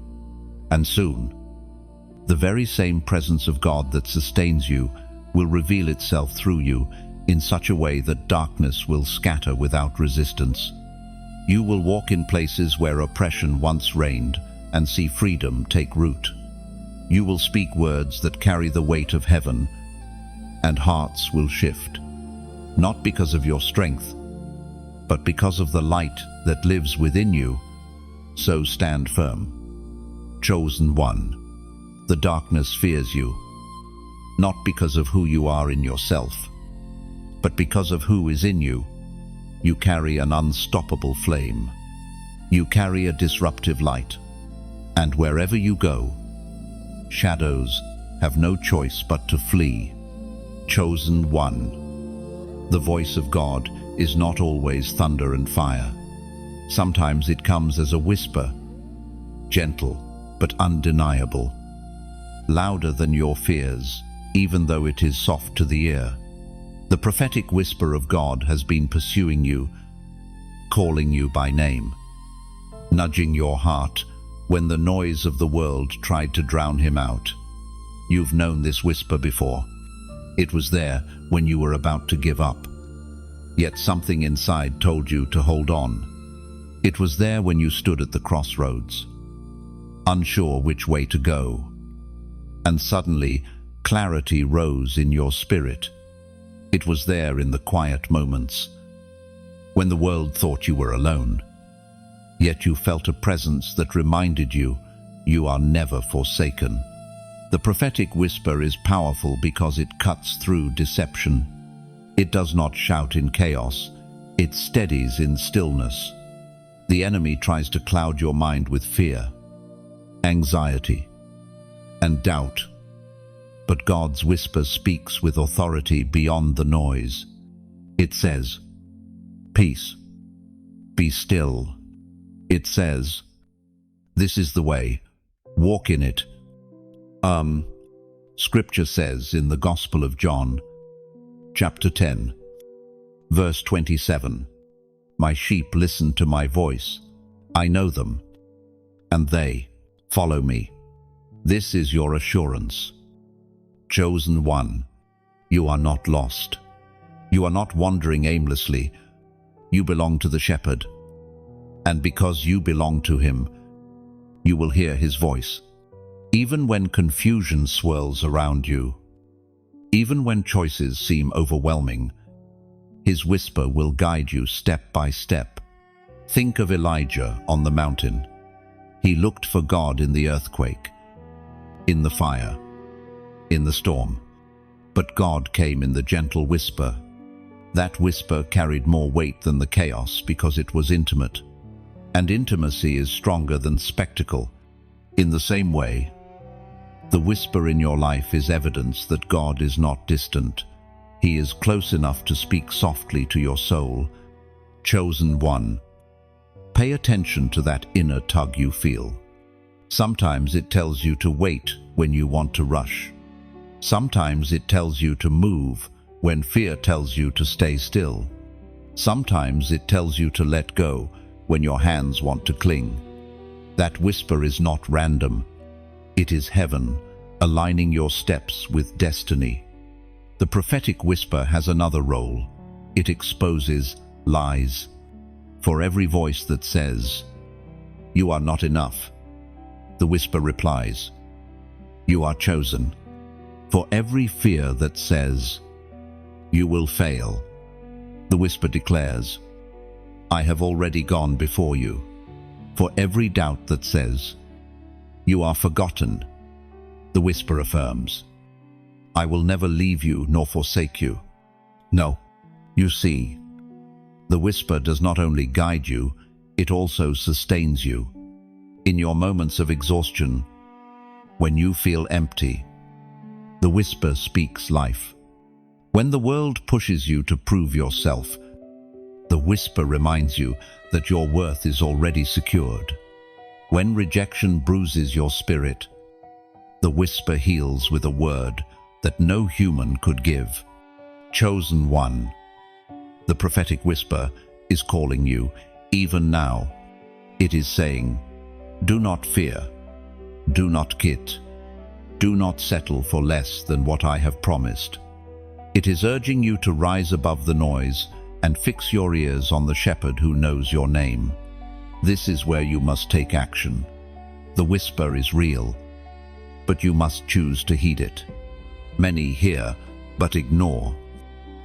Speaker 1: and soon, the very same presence of God that sustains you will reveal itself through you in such a way that darkness will scatter without resistance. You will walk in places where oppression once reigned and see freedom take root. You will speak words that carry the weight of heaven, and hearts will shift, not because of your strength, but because of the light that lives within you. So stand firm. Chosen one, the darkness fears you, not because of who you are in yourself, but because of who is in you. You carry an unstoppable flame. You carry a disruptive light, and wherever you go, shadows have no choice but to flee. Chosen one, the voice of God is not always thunder and fire. Sometimes it comes as a whisper, gentle but undeniable, louder than your fears, even though it is soft to the ear. The prophetic whisper of God has been pursuing you, calling you by name, nudging your heart when the noise of the world tried to drown him out. You've known this whisper before. It was there when you were about to give up, yet something inside told you to hold on. It was there when you stood at the crossroads, unsure which way to go, and suddenly clarity rose in your spirit. It was there in the quiet moments, when the world thought you were alone, yet you felt a presence that reminded you, you are never forsaken. The prophetic whisper is powerful because it cuts through deception. It does not shout in chaos, it steadies in stillness. The enemy tries to cloud your mind with fear, anxiety, and doubt. But God's whisper speaks with authority beyond the noise. It says, "Peace, be still." It says, "This is the way, walk in it." Scripture says in the Gospel of John, chapter 10, verse 27, "My sheep listen to my voice. I know them, and they follow me." This is your assurance. Chosen one, you are not lost. You are not wandering aimlessly. You belong to the shepherd. And because you belong to him, you will hear his voice. Even when confusion swirls around you, even when choices seem overwhelming, his whisper will guide you step by step. Think of Elijah on the mountain. He looked for God in the earthquake, in the fire, in the storm. But God came in the gentle whisper. That whisper carried more weight than the chaos because it was intimate. And intimacy is stronger than spectacle. In the same way, the whisper in your life is evidence that God is not distant. He is close enough to speak softly to your soul, Chosen one. Pay attention to that inner tug you feel. Sometimes it tells you to wait when you want to rush. Sometimes it tells you to move when fear tells you to stay still. Sometimes it tells you to let go when your hands want to cling. That whisper is not random. It is heaven, aligning your steps with destiny. The prophetic whisper has another role. It exposes lies. For every voice that says, "You are not enough," the whisper replies, "You are chosen." For every fear that says, "You will fail," the whisper declares, "I have already gone before you." For every doubt that says, "You are forgotten," the whisper affirms, "I will never leave you nor forsake you." No, you see, the whisper does not only guide you, it also sustains you. In your moments of exhaustion, when you feel empty, the whisper speaks life. When the world pushes you to prove yourself, the whisper reminds you that your worth is already secured. When rejection bruises your spirit, the whisper heals with a word that no human could give. Chosen one. The prophetic whisper is calling you even now. It is saying, "Do not fear, do not quit, do not settle for less than what I have promised." It is urging you to rise above the noise and fix your ears on the shepherd who knows your name. This is where you must take action. The whisper is real, but you must choose to heed it. Many hear, but ignore.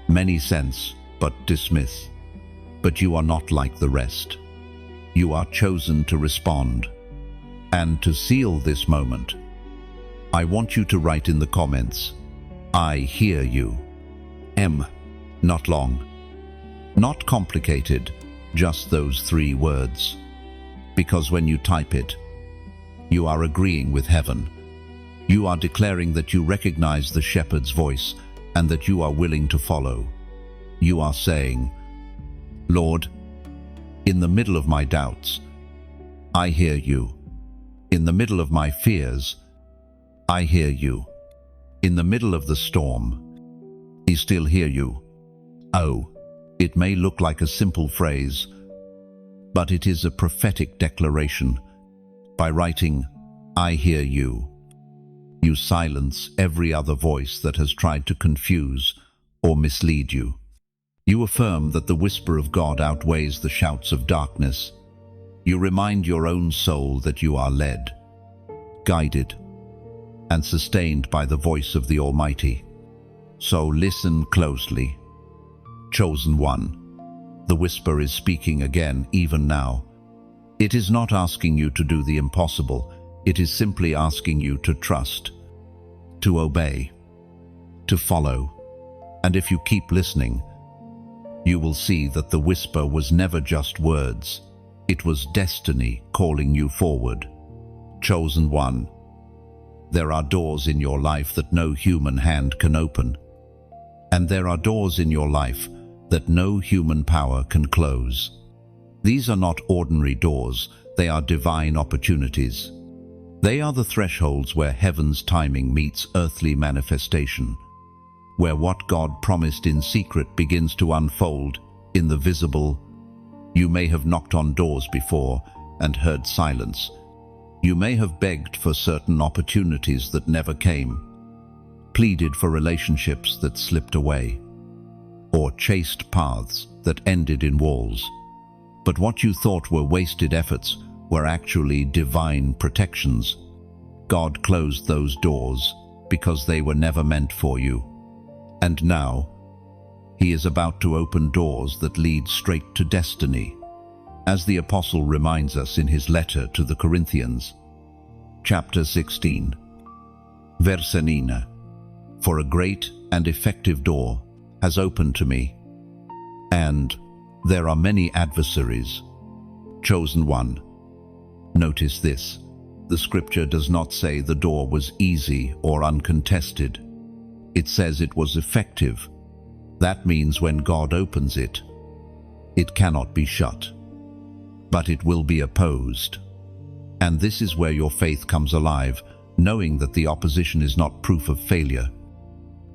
Speaker 1: Many sense, but dismiss. But you are not like the rest. You are chosen to respond. And to seal this moment, I want you to write in the comments, "I hear you." Not long, not complicated, just those 3 words. Because when you type it, you are agreeing with heaven. You are declaring that you recognize the shepherd's voice and that you are willing to follow. You are saying, "Lord, in the middle of my doubts, I hear you. In the middle of my fears, I hear you. In the middle of the storm, I still hear you." Oh, it may look like a simple phrase, but it is a prophetic declaration. By writing, "I hear you," you silence every other voice that has tried to confuse or mislead you. You affirm that the whisper of God outweighs the shouts of darkness. You remind your own soul that you are led, guided, and sustained by the voice of the Almighty. So listen closely. Chosen one. The whisper is speaking again, even now. It is not asking you to do the impossible. It is simply asking you to trust, to obey, to follow. And if you keep listening, you will see that the whisper was never just words. It was destiny calling you forward. Chosen one. There are doors in your life that no human hand can open. And there are doors in your life that no human power can close. These are not ordinary doors, they are divine opportunities. They are the thresholds where heaven's timing meets earthly manifestation, where what God promised in secret begins to unfold in the visible. You may have knocked on doors before and heard silence. You may have begged for certain opportunities that never came, pleaded for relationships that slipped away, or chased paths that ended in walls. But what you thought were wasted efforts were actually divine protections. God closed those doors because they were never meant for you. And now, He is about to open doors that lead straight to destiny. As the Apostle reminds us in his letter to the Corinthians, chapter 16, verse 9, "For a great and effective door has opened to me, and there are many adversaries." Chosen one. Notice this. The scripture does not say the door was easy or uncontested. It says it was effective. That means when God opens it, It cannot be shut, but it will be opposed. And this is where your faith comes alive, knowing that the opposition is not proof of failure,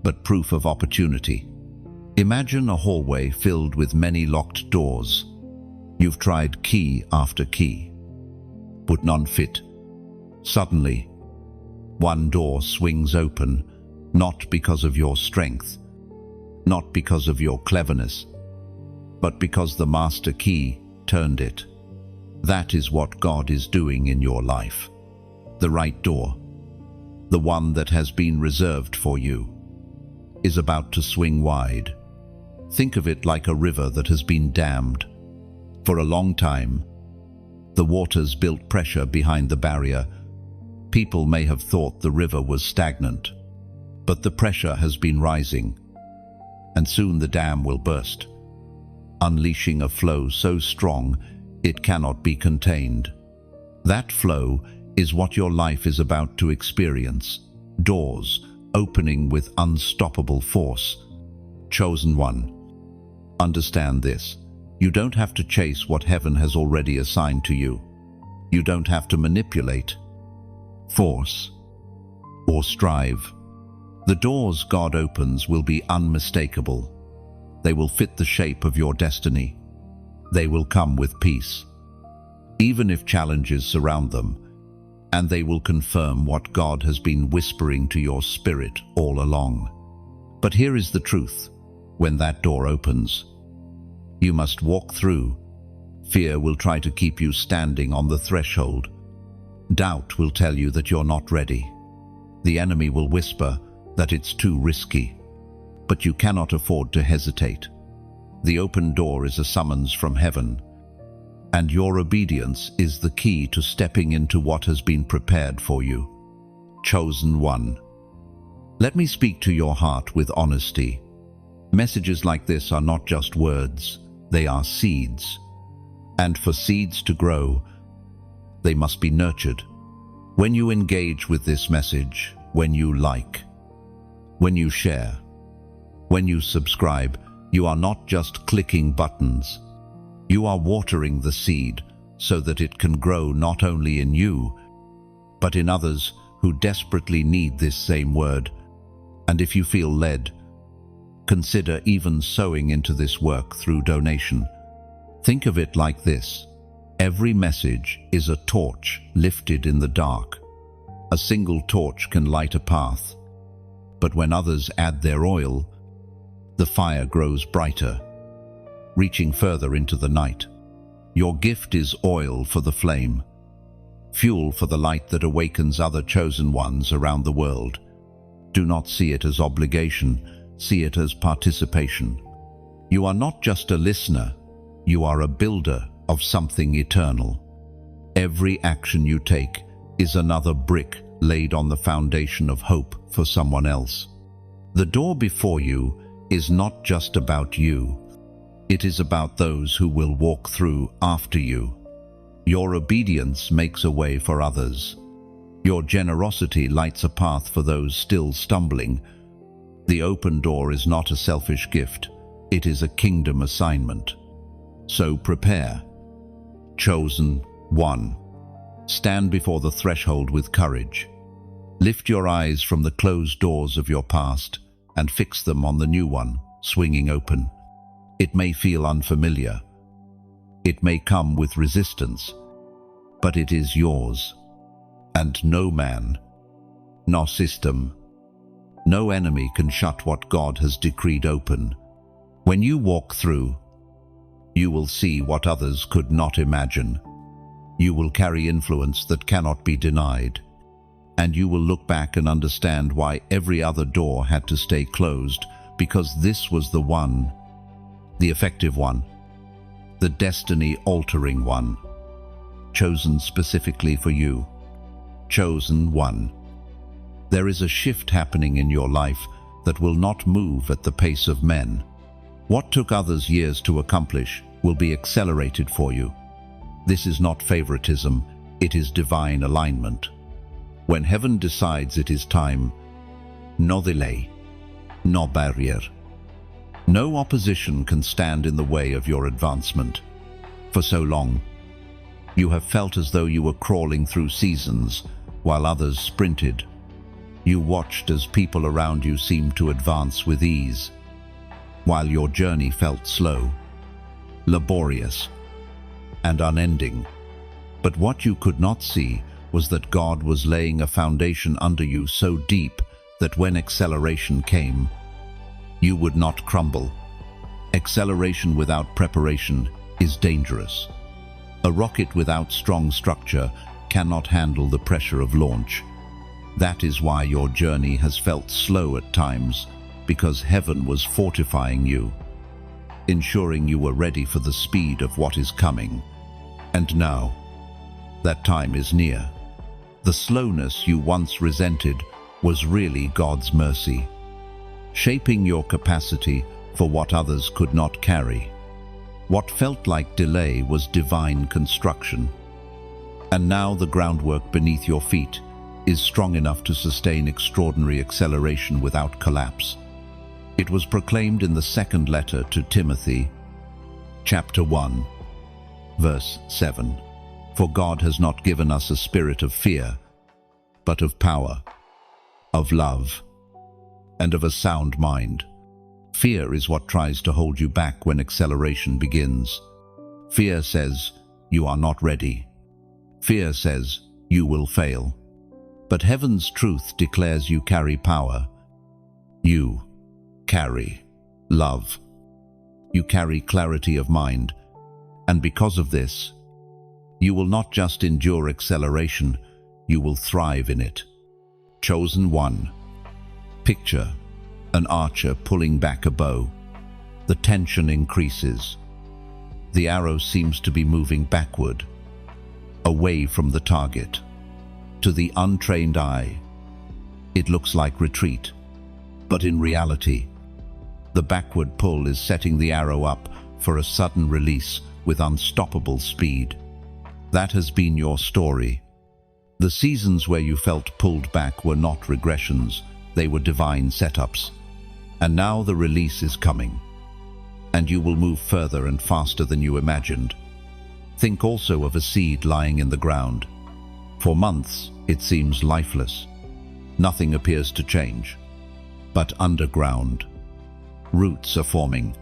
Speaker 1: but proof of opportunity. Imagine a hallway filled with many locked doors. You've tried key after key, but none fit. Suddenly, one door swings open, not because of your strength, not because of your cleverness, but because the master key turned it. That is what God is doing in your life. The right door, the one that has been reserved for you, is about to swing wide. Think of it like a river that has been dammed. For a long time, the waters built pressure behind the barrier. People may have thought the river was stagnant, but the pressure has been rising, and soon the dam will burst, unleashing a flow so strong it cannot be contained. That flow is what your life is about to experience. Doors opening with unstoppable force. Chosen one, understand this. You don't have to chase what heaven has already assigned to you. You don't have to manipulate, force, or strive. The doors God opens will be unmistakable. They will fit the shape of your destiny. They will come with peace, even if challenges surround them, and they will confirm what God has been whispering to your spirit all along. But here is the truth. When that door opens, you must walk through. Fear will try to keep you standing on the threshold. Doubt will tell you that you're not ready. The enemy will whisper that it's too risky. But you cannot afford to hesitate. The open door is a summons from heaven, and your obedience is the key to stepping into what has been prepared for you. Chosen one. Let me speak to your heart with honesty. Messages like this are not just words, they are seeds. And for seeds to grow, they must be nurtured. When you engage with this message, when you like, when you share, when you subscribe, you are not just clicking buttons. You are watering the seed so that it can grow not only in you, but in others who desperately need this same word. And if you feel led, consider even sowing into this work through donation. Think of it like this. Every message is a torch lifted in the dark. A single torch can light a path, but when others add their oil, the fire grows brighter, reaching further into the night. Your gift is oil for the flame, fuel for the light that awakens other chosen ones around the world. Do not see it as obligation, see it as participation. You are not just a listener, you are a builder of something eternal. Every action you take is another brick laid on the foundation of hope for someone else. The door before you is not just about you. It is about those who will walk through after you. Your obedience makes a way for others. Your generosity lights a path for those still stumbling. The open door is not a selfish gift. It is a kingdom assignment. So prepare. Chosen one. Stand before the threshold with courage. Lift your eyes from the closed doors of your past and fix them on the new one, swinging open. It may feel unfamiliar. It may come with resistance, but it is yours. And no man, no system, no enemy can shut what God has decreed open. When you walk through, you will see what others could not imagine. You will carry influence that cannot be denied. And you will look back and understand why every other door had to stay closed, because this was the one, the effective one, the destiny-altering one, chosen specifically for you. Chosen one. There is a shift happening in your life that will not move at the pace of men. What took others years to accomplish will be accelerated for you. This is not favoritism, it is divine alignment. When heaven decides it is time, no delay, no barrier. No opposition can stand in the way of your advancement. For so long, you have felt as though you were crawling through seasons while others sprinted. You watched as people around you seemed to advance with ease, while your journey felt slow, laborious, and unending. But what you could not see was that God was laying a foundation under you so deep that when acceleration came, you would not crumble. Acceleration without preparation is dangerous. A rocket without strong structure cannot handle the pressure of launch. That is why your journey has felt slow at times, because heaven was fortifying you, ensuring you were ready for the speed of what is coming. And now, that time is near. The slowness you once resented was really God's mercy, shaping your capacity for what others could not carry. What felt like delay was divine construction. And now the groundwork beneath your feet is strong enough to sustain extraordinary acceleration without collapse. It was proclaimed in the second letter to Timothy, chapter 1, verse 7. For God has not given us a spirit of fear, but of power, of love, and of a sound mind. Fear is what tries to hold you back when acceleration begins. Fear says, you are not ready. Fear says, you will fail. But heaven's truth declares you carry power. You carry love. You carry clarity of mind. And because of this, you will not just endure acceleration, you will thrive in it. Chosen one. Picture an archer pulling back a bow. The tension increases. The arrow seems to be moving backward, away from the target. To the untrained eye, it looks like retreat. But in reality, the backward pull is setting the arrow up for a sudden release with unstoppable speed. That has been your story. The seasons where you felt pulled back were not regressions, they were divine setups. And now the release is coming, and you will move further and faster than you imagined. Think also of a seed lying in the ground. For months, it seems lifeless. Nothing appears to change. But underground, roots are forming.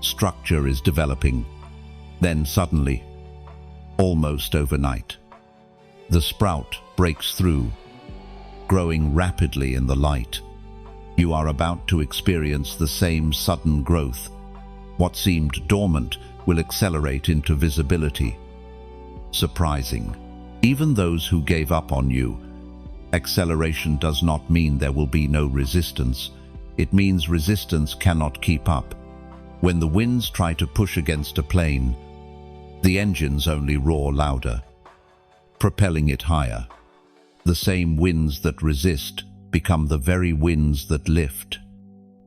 Speaker 1: Structure is developing. Then suddenly, almost overnight, the sprout breaks through, growing rapidly in the light. You are about to experience the same sudden growth. What seemed dormant will accelerate into visibility. Surprising. Even those who gave up on you, acceleration does not mean there will be no resistance. It means resistance cannot keep up. When the winds try to push against a plane, the engines only roar louder, propelling it higher. The same winds that resist become the very winds that lift.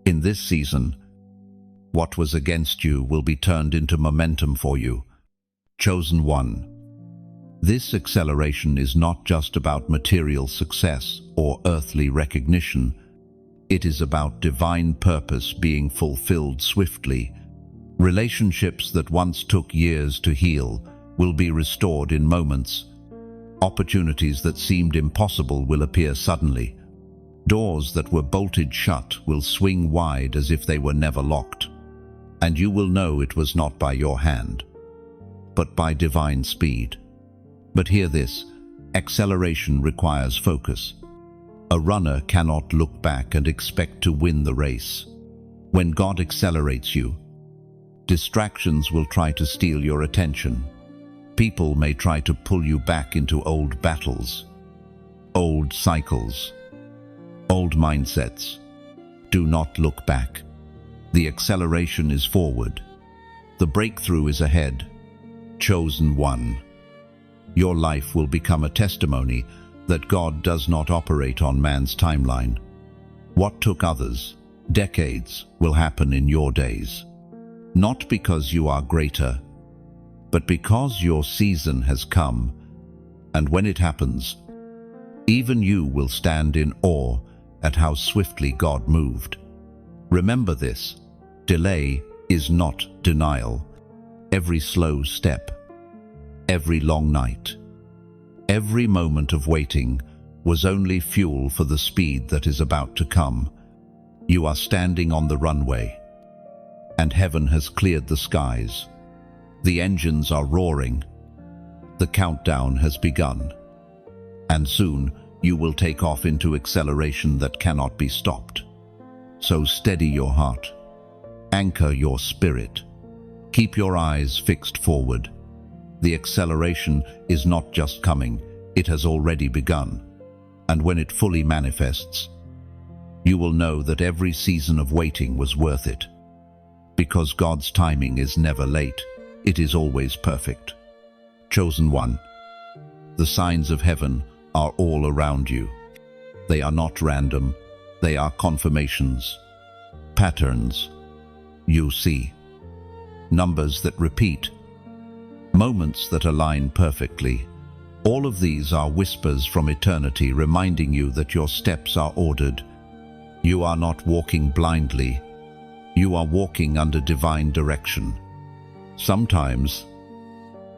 Speaker 1: In this season, what was against you will be turned into momentum for you. Chosen one. This acceleration is not just about material success or earthly recognition. It is about divine purpose being fulfilled swiftly. Relationships that once took years to heal will be restored in moments. Opportunities that seemed impossible will appear suddenly. Doors that were bolted shut will swing wide as if they were never locked. And you will know it was not by your hand, but by divine speed. But hear this, acceleration requires focus. A runner cannot look back and expect to win the race. When God accelerates you, distractions will try to steal your attention. People may try to pull you back into old battles, old cycles, old mindsets. Do not look back. The acceleration is forward. The breakthrough is ahead. Chosen one. Your life will become a testimony that God does not operate on man's timeline. What took others decades will happen in your days. Not because you are greater, but because your season has come. And when it happens, even you will stand in awe at how swiftly God moved. Remember this, Delay is not denial. Every slow step, every long night, every moment of waiting was only fuel for the speed that is about to come. You are standing on the runway, and heaven has cleared the skies. The engines are roaring. The countdown has begun. And soon you will take off into acceleration that cannot be stopped. So steady your heart. Anchor your spirit. Keep your eyes fixed forward. The acceleration is not just coming, it has already begun. And when it fully manifests, you will know that every season of waiting was worth it. Because God's timing is never late, it is always perfect. Chosen one, the signs of heaven are all around you. They are not random, they are confirmations, patterns you see, numbers that repeat, moments that align perfectly. All of these are whispers from eternity reminding you that your steps are ordered. You are not walking blindly. You are walking under divine direction. Sometimes,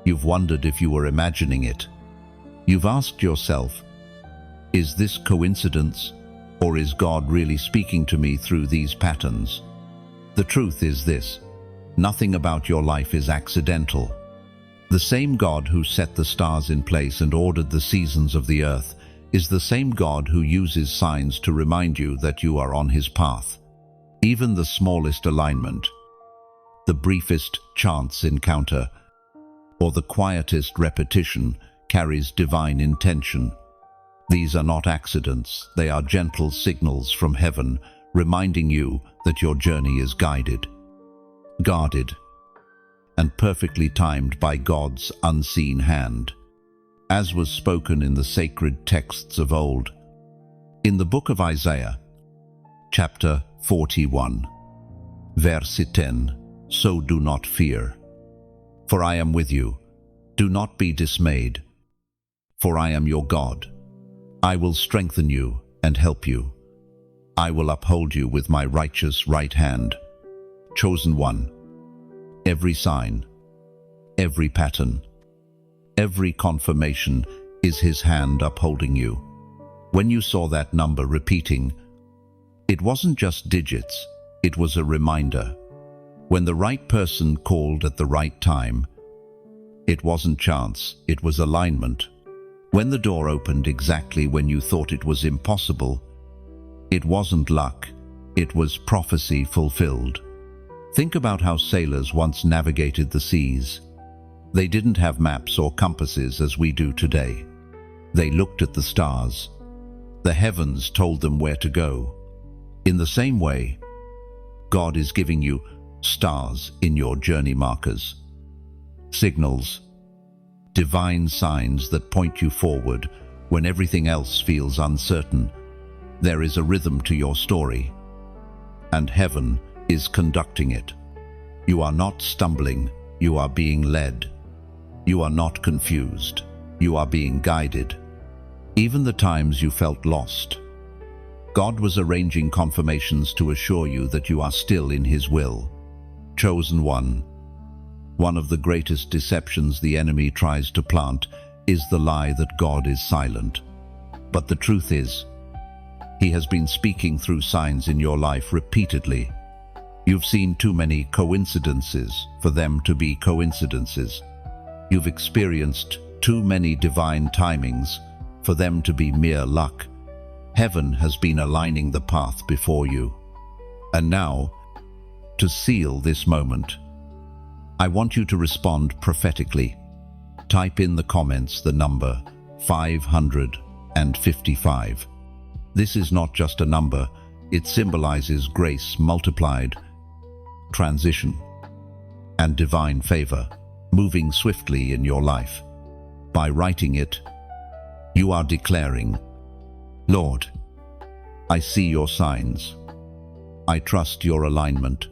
Speaker 1: you've wondered if you were imagining it. You've asked yourself, is this coincidence, or is God really speaking to me through these patterns? The truth is this: nothing about your life is accidental. The same God who set the stars in place and ordered the seasons of the earth is the same God who uses signs to remind you that you are on His path. Even the smallest alignment, the briefest chance encounter, or the quietest repetition carries divine intention. These are not accidents, they are gentle signals from heaven reminding you that your journey is guided, guarded, and perfectly timed by God's unseen hand, as was spoken in the sacred texts of old. In the book of Isaiah, chapter 41, verse 10, "So do not fear, for I am with you. Do not be dismayed, for I am your God. I will strengthen you and help you. I will uphold you with my righteous right hand." Chosen one, every sign, every pattern, every confirmation is His hand upholding you. When you saw that number repeating, it wasn't just digits, it was a reminder. When the right person called at the right time, it wasn't chance, it was alignment. When the door opened exactly when you thought it was impossible, it wasn't luck, it was prophecy fulfilled. Think about how sailors once navigated the seas. They didn't have maps or compasses as we do today. They looked at the stars. The heavens told them where to go. In the same way, God is giving you stars in your journey markers. Signals, divine signs that point you forward when everything else feels uncertain. There is a rhythm to your story, and heaven is conducting it. You are not stumbling, you are being led. You are not confused, you are being guided. Even the times you felt lost, God was arranging confirmations to assure you that you are still in His will. Chosen one, one of the greatest deceptions the enemy tries to plant is the lie that God is silent. But the truth is, He has been speaking through signs in your life repeatedly. You've seen too many coincidences for them to be coincidences. You've experienced too many divine timings for them to be mere luck. Heaven has been aligning the path before you. And now, to seal this moment, I want you to respond prophetically. Type in the comments the number 555. This is not just a number, it symbolizes grace multiplied, transition, and divine favor moving swiftly in your life. By writing it, you are declaring, "Lord, I see your signs. I trust your alignment.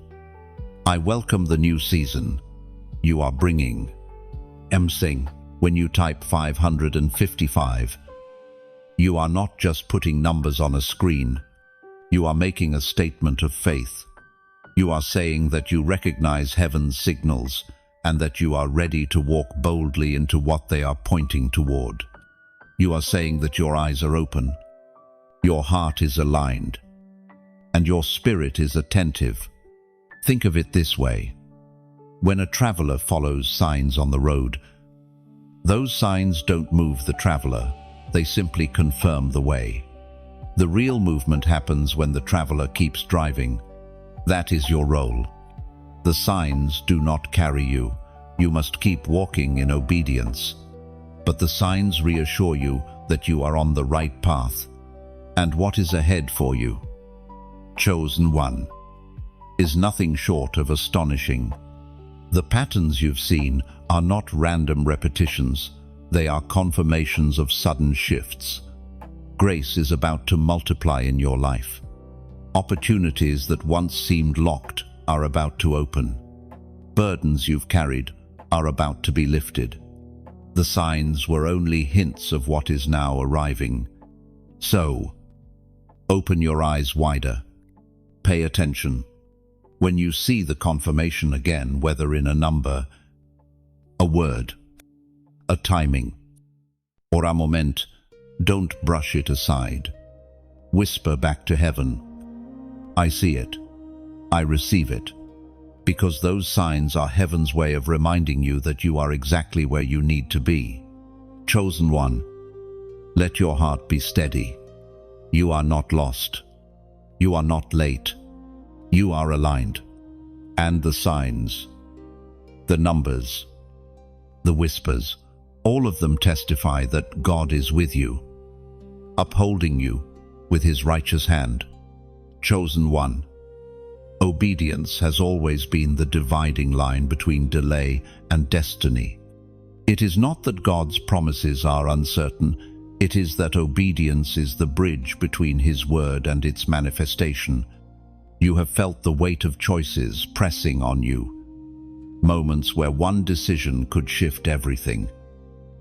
Speaker 1: I welcome the new season you are bringing." Emsing, when you type 555, you are not just putting numbers on a screen, you are making a statement of faith. You are saying that you recognize heaven's signals and that you are ready to walk boldly into what they are pointing toward. You are saying that your eyes are open, your heart is aligned, and your spirit is attentive. Think of it this way. When a traveler follows signs on the road, those signs don't move the traveler, they simply confirm the way. The real movement happens when the traveler keeps driving. That is your role. The signs do not carry you. You must keep walking in obedience. But the signs reassure you that you are on the right path. And what is ahead for you? Chosen one is nothing short of astonishing. The patterns you've seen are not random repetitions. They are confirmations of sudden shifts. Grace is about to multiply in your life. Opportunities that once seemed locked are about to open. Burdens you've carried are about to be lifted. The signs were only hints of what is now arriving. So, open your eyes wider. Pay attention. When you see the confirmation again, whether in a number, a word, a timing, or a moment, don't brush it aside. Whisper back to heaven, I see it, I receive it, because those signs are heaven's way of reminding you that you are exactly where you need to be. Chosen one, let your heart be steady. You are not lost. You are not late. You are aligned. And the signs, the numbers, the whispers, all of them testify that God is with you, upholding you with his righteous hand. Chosen one, obedience has always been the dividing line between delay and destiny. It is not that God's promises are uncertain, it is that obedience is the bridge between his word and its manifestation. You have felt the weight of choices pressing on you, moments where one decision could shift everything.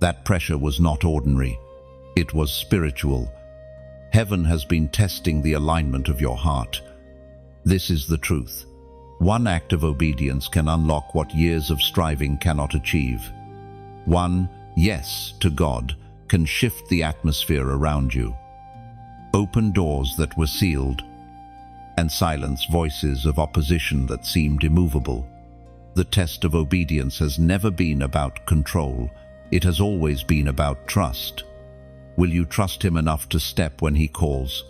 Speaker 1: That pressure was not ordinary, it was spiritual. Heaven has been testing the alignment of your heart. This is the truth. One act of obedience can unlock what years of striving cannot achieve. One yes to God can shift the atmosphere around you, open doors that were sealed, and silence voices of opposition that seemed immovable. The test of obedience has never been about control. It has always been about trust. Will you trust him enough to step when he calls?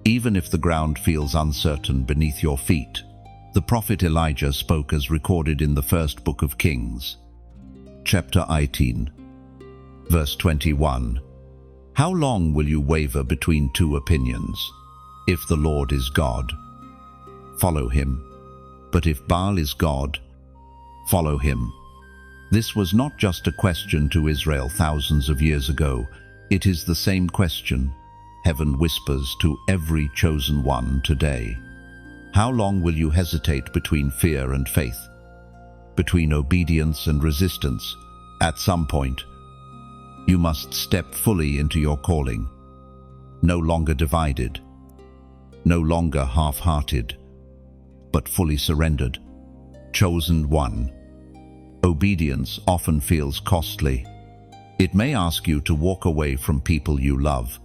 Speaker 1: Even if the ground feels uncertain beneath your feet. The prophet Elijah spoke as recorded in the first book of Kings, chapter 18, verse 21. How long will you waver between two opinions? If the Lord is God, follow him. But if Baal is God, follow him. This was not just a question to Israel thousands of years ago. It is the same question heaven whispers to every chosen one today. How long will you hesitate between fear and faith? Between obedience and resistance? At some point, you must step fully into your calling. No longer divided, no longer half-hearted, but fully surrendered. Chosen one. Obedience often feels costly. It may ask you to walk away from people you love,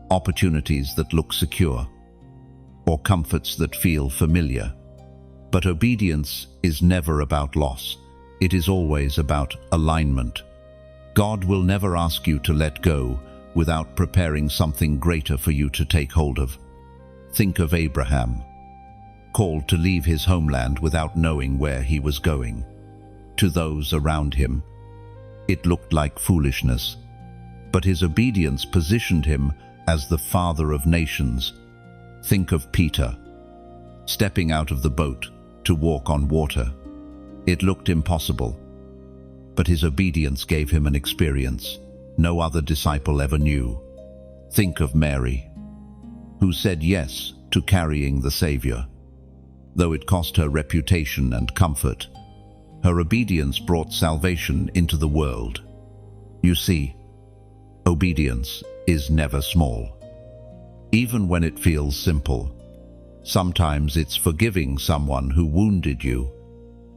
Speaker 1: opportunities that look secure, or comforts that feel familiar. But obedience is never about loss. It is always about alignment. God will never ask you to let go without preparing something greater for you to take hold of. Think of Abraham, called to leave his homeland without knowing where he was going. To those around him, it looked like foolishness, but his obedience positioned him as the father of nations. Think of Peter, stepping out of the boat to walk on water. It looked impossible, but his obedience gave him an experience no other disciple ever knew. Think of Mary, who said yes to carrying the Savior. Though it cost her reputation and comfort, her obedience brought salvation into the world. You see, obedience is never small. Even when it feels simple, Sometimes it's forgiving someone who wounded you.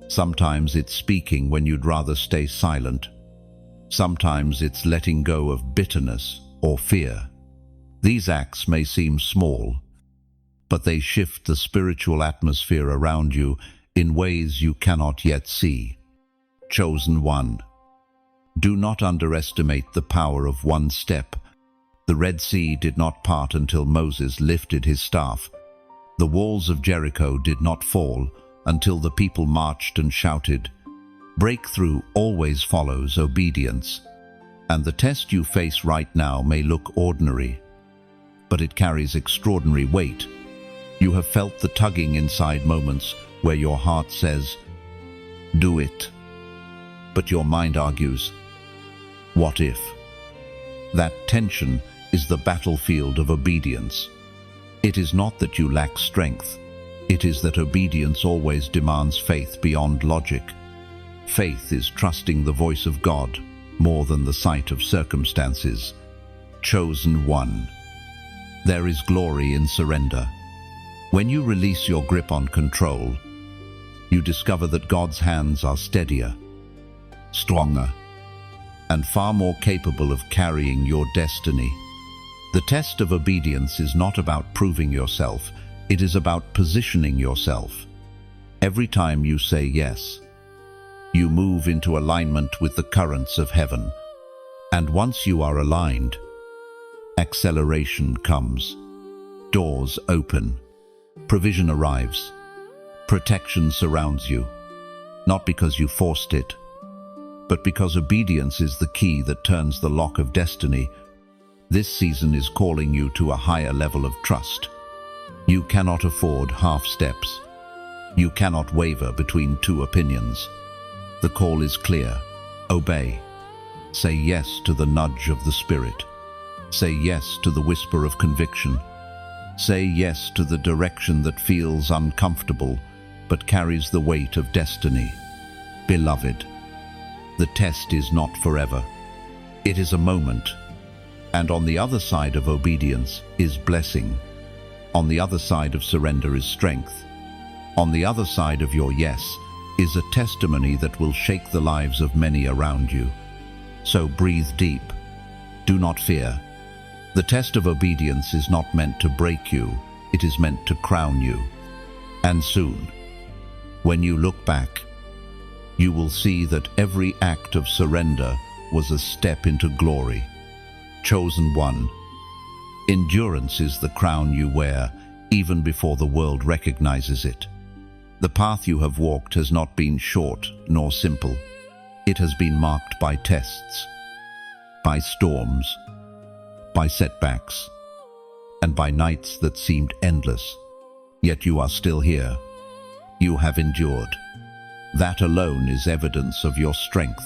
Speaker 1: Sometimes it's speaking when you'd rather stay silent. Sometimes it's letting go of bitterness or fear. These acts may seem small, but they shift the spiritual atmosphere around you in ways you cannot yet see. Chosen one. Do not underestimate the power of one step. The Red Sea did not part until Moses lifted his staff. The walls of Jericho did not fall until the people marched and shouted. Breakthrough always follows obedience, and the test you face right now may look ordinary, but it carries extraordinary weight. You have felt the tugging inside moments where your heart says, "Do it," but your mind argues, "What if?" That tension is the battlefield of obedience. It is not that you lack strength. It is that obedience always demands faith beyond logic. Faith is trusting the voice of God more than the sight of circumstances. Chosen one. There is glory in surrender. When you release your grip on control, you discover that God's hands are steadier, stronger, and far more capable of carrying your destiny. The test of obedience is not about proving yourself, it is about positioning yourself. Every time you say yes, you move into alignment with the currents of heaven. And once you are aligned, acceleration comes. Doors open. Provision arrives. Protection surrounds you. Not because you forced it, but because obedience is the key that turns the lock of destiny. This season is calling you to a higher level of trust. You cannot afford half steps. You cannot waver between two opinions. The call is clear. Obey. Say yes to the nudge of the Spirit. Say yes to the whisper of conviction. Say yes to the direction that feels uncomfortable but carries the weight of destiny. Beloved, the test is not forever. It is a moment. And on the other side of obedience is blessing. On the other side of surrender is strength. On the other side of your yes is a testimony that will shake the lives of many around you. So breathe deep. Do not fear. The test of obedience is not meant to break you, it is meant to crown you. And soon, when you look back, you will see that every act of surrender was a step into glory. Chosen one. Endurance is the crown you wear, even before the world recognizes it. The path you have walked has not been short nor simple. It has been marked by tests, by storms, by setbacks, and by nights that seemed endless. Yet you are still here. You have endured. That alone is evidence of your strength.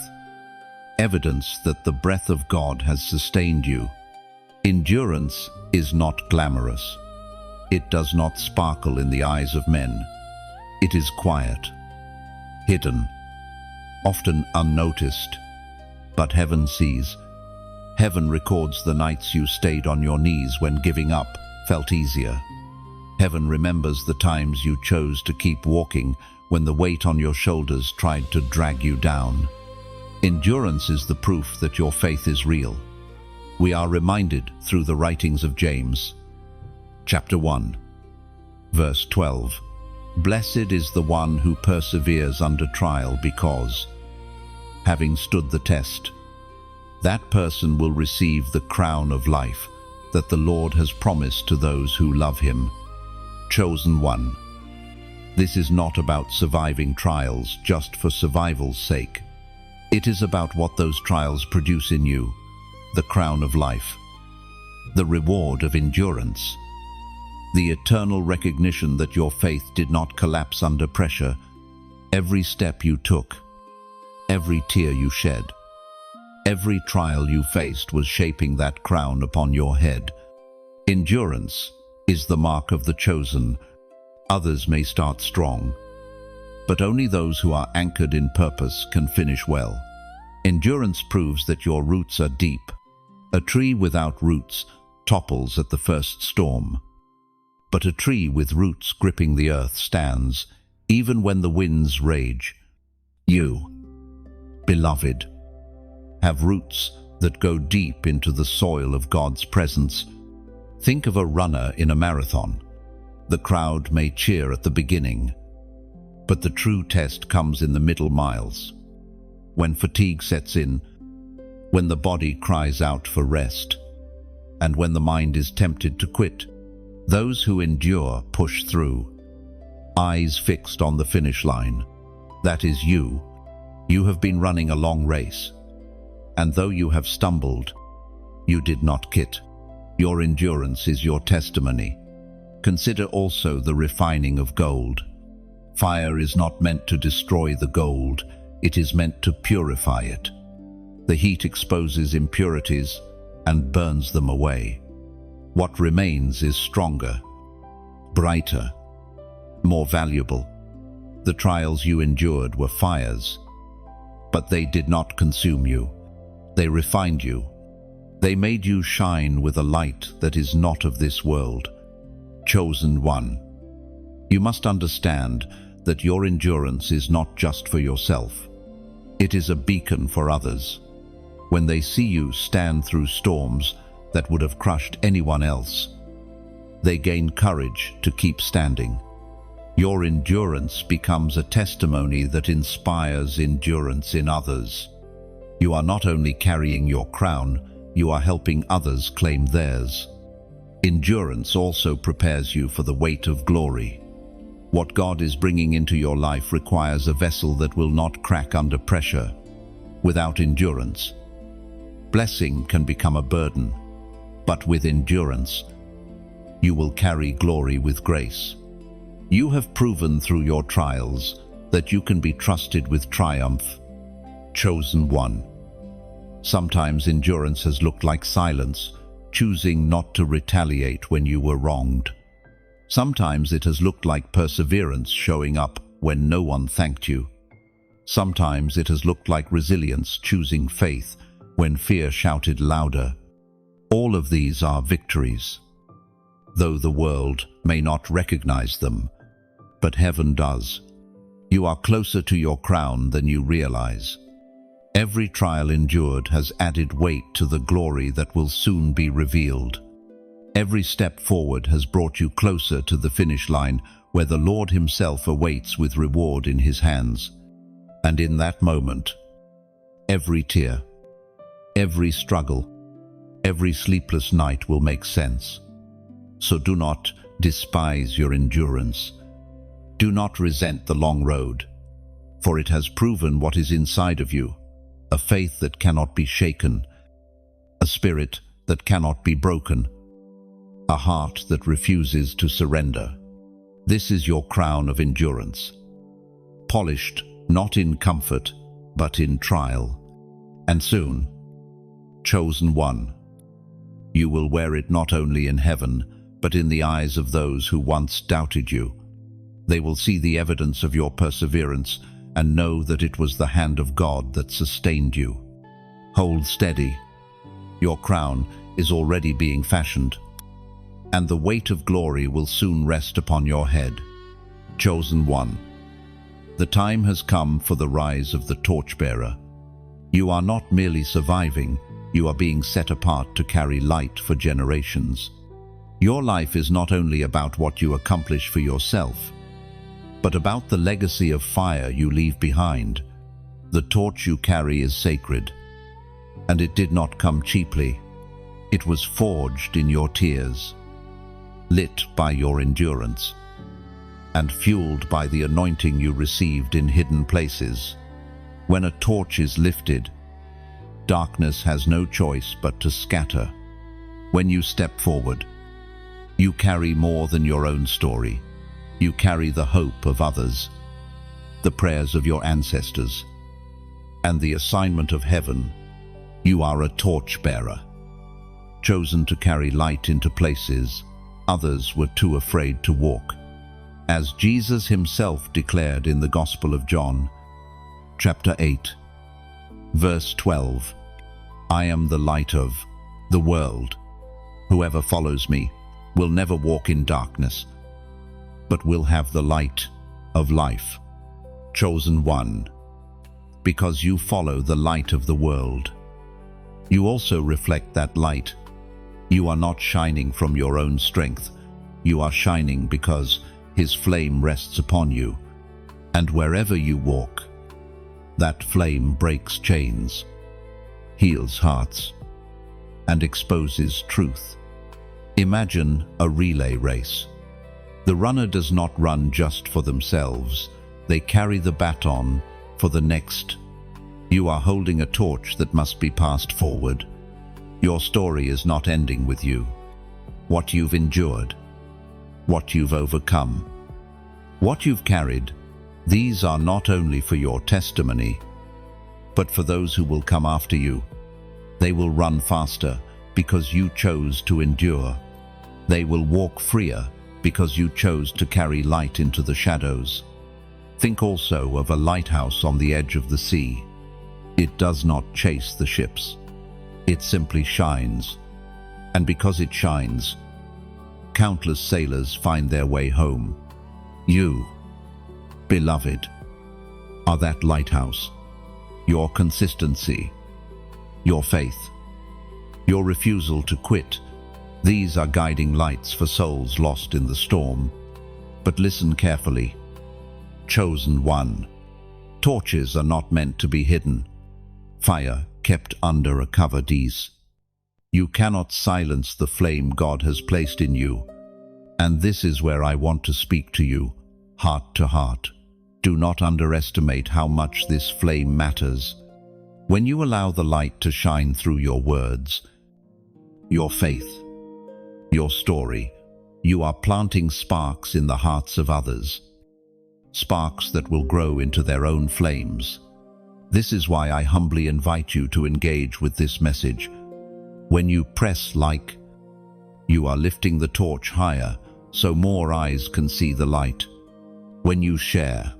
Speaker 1: Evidence that the breath of God has sustained you. Endurance is not glamorous. It does not sparkle in the eyes of men. It is quiet, hidden, often unnoticed. But heaven sees. Heaven records the nights you stayed on your knees when giving up felt easier. Heaven remembers the times you chose to keep walking when the weight on your shoulders tried to drag you down. Endurance is the proof that your faith is real. We are reminded through the writings of James. Chapter 1, verse 12. Blessed is the one who perseveres under trial because, having stood the test, that person will receive the crown of life that the Lord has promised to those who love him. Chosen one. This is not about surviving trials just for survival's sake. It is about what those trials produce in you, the crown of life, the reward of endurance, the eternal recognition that your faith did not collapse under pressure. Every step you took, every tear you shed, every trial you faced was shaping that crown upon your head. Endurance is the mark of the chosen. Others may start strong, but only those who are anchored in purpose can finish well. Endurance proves that your roots are deep. A tree without roots topples at the first storm. but a tree with roots gripping the earth stands, even when the winds rage. You, beloved, have roots that go deep into the soil of God's presence. Think of a runner in a marathon. The crowd may cheer at the beginning, but the true test comes in the middle miles. When fatigue sets in, when the body cries out for rest, and when the mind is tempted to quit, those who endure push through, eyes fixed on the finish line. That is you. You have been running a long race, and though you have stumbled, you did not quit. Your endurance is your testimony. Consider also the refining of gold. Fire is not meant to destroy the gold, it is meant to purify it. The heat exposes impurities and burns them away. What remains is stronger, brighter, more valuable. The trials you endured were fires, but they did not consume you. They refined you. They made you shine with a light that is not of this world. Chosen one. You must understand that your endurance is not just for yourself. It is a beacon for others. When they see you stand through storms that would have crushed anyone else, they gain courage to keep standing. Your endurance becomes a testimony that inspires endurance in others. You are not only carrying your crown, you are helping others claim theirs. Endurance also prepares you for the weight of glory. What God is bringing into your life requires a vessel that will not crack under pressure. Without endurance, blessing can become a burden, but with endurance, you will carry glory with grace. You have proven through your trials that you can be trusted with triumph. Chosen one. Sometimes endurance has looked like silence, choosing not to retaliate when you were wronged. Sometimes it has looked like perseverance, showing up when no one thanked you. Sometimes it has looked like resilience, choosing faith when fear shouted louder. All of these are victories, though the world may not recognize them, but heaven does. You are closer to your crown than you realize. Every trial endured has added weight to the glory that will soon be revealed. Every step forward has brought you closer to the finish line, where the Lord himself awaits with reward in his hands. And in that moment, every tear, every struggle, every sleepless night will make sense. So do not despise your endurance. Do not resent the long road, for it has proven what is inside of you, a faith that cannot be shaken, a spirit that cannot be broken, a heart that refuses to surrender. This is your crown of endurance, polished not in comfort, but in trial. And soon, chosen one, you will wear it not only in heaven, but in the eyes of those who once doubted you. They will see the evidence of your perseverance and know that it was the hand of God that sustained you. Hold steady. Your crown is already being fashioned, and the weight of glory will soon rest upon your head. Chosen one. The time has come for the rise of the torchbearer. You are not merely surviving, you are being set apart to carry light for generations. Your life is not only about what you accomplish for yourself, but about the legacy of fire you leave behind. The torch you carry is sacred, and it did not come cheaply. It was forged in your tears, lit by your endurance, and fueled by the anointing you received in hidden places. When a torch is lifted, darkness has no choice but to scatter. When you step forward, you carry more than your own story. You carry the hope of others, the prayers of your ancestors, and the assignment of heaven. You are a torchbearer, chosen to carry light into places others were too afraid to walk. As Jesus himself declared in the Gospel of John, chapter 8, verse 12, "I am the light of the world. Whoever follows me will never walk in darkness, but will have the light of life. Chosen one, because you follow the light of the world. You also reflect that light. You are not shining from your own strength. You are shining because His flame rests upon you. And wherever you walk, that flame breaks chains, heals hearts, and exposes truth. Imagine a relay race. The runner does not run just for themselves. They carry the baton for the next. You are holding a torch that must be passed forward. Your story is not ending with you. What you've endured, what you've overcome, what you've carried, these are not only for your testimony, but for those who will come after you. They will run faster because you chose to endure. They will walk freer because you chose to carry light into the shadows. Think also of a lighthouse on the edge of the sea. It does not chase the ships. It simply shines. And because it shines, countless sailors find their way home. You, beloved, are that lighthouse. Your consistency, your faith, your refusal to quit, these are guiding lights for souls lost in the storm. But listen carefully. Chosen one. Torches are not meant to be hidden. Fire kept under a covered ease. You cannot silence the flame God has placed in you. And this is where I want to speak to you, heart to heart. Do not underestimate how much this flame matters. When you allow the light to shine through your words, your faith, your story, you are planting sparks in the hearts of others. Sparks that will grow into their own flames. This is why I humbly invite you to engage with this message. When you press like, you are lifting the torch higher so more eyes can see the light. When you share,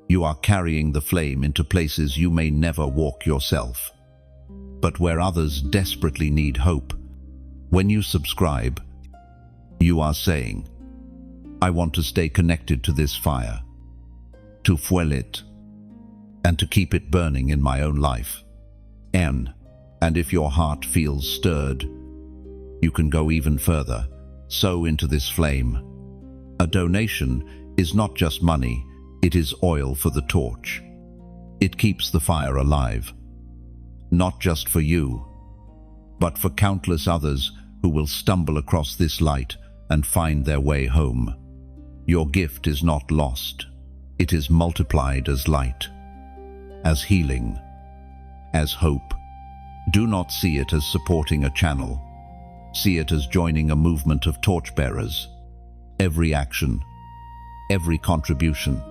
Speaker 1: you are carrying the flame into places you may never walk yourself, but where others desperately need hope. When you subscribe, you are saying, I want to stay connected to this fire, to fuel it, and to keep it burning in my own life. And if your heart feels stirred, you can go even further, sow into this flame. A donation is not just money, it is oil for the torch. It keeps the fire alive, not just for you, but for countless others who will stumble across this light and find their way home. Your gift is not lost. It is multiplied as light, as healing, as hope. Do not see it as supporting a channel. See it as joining a movement of torchbearers. Every action, every contribution,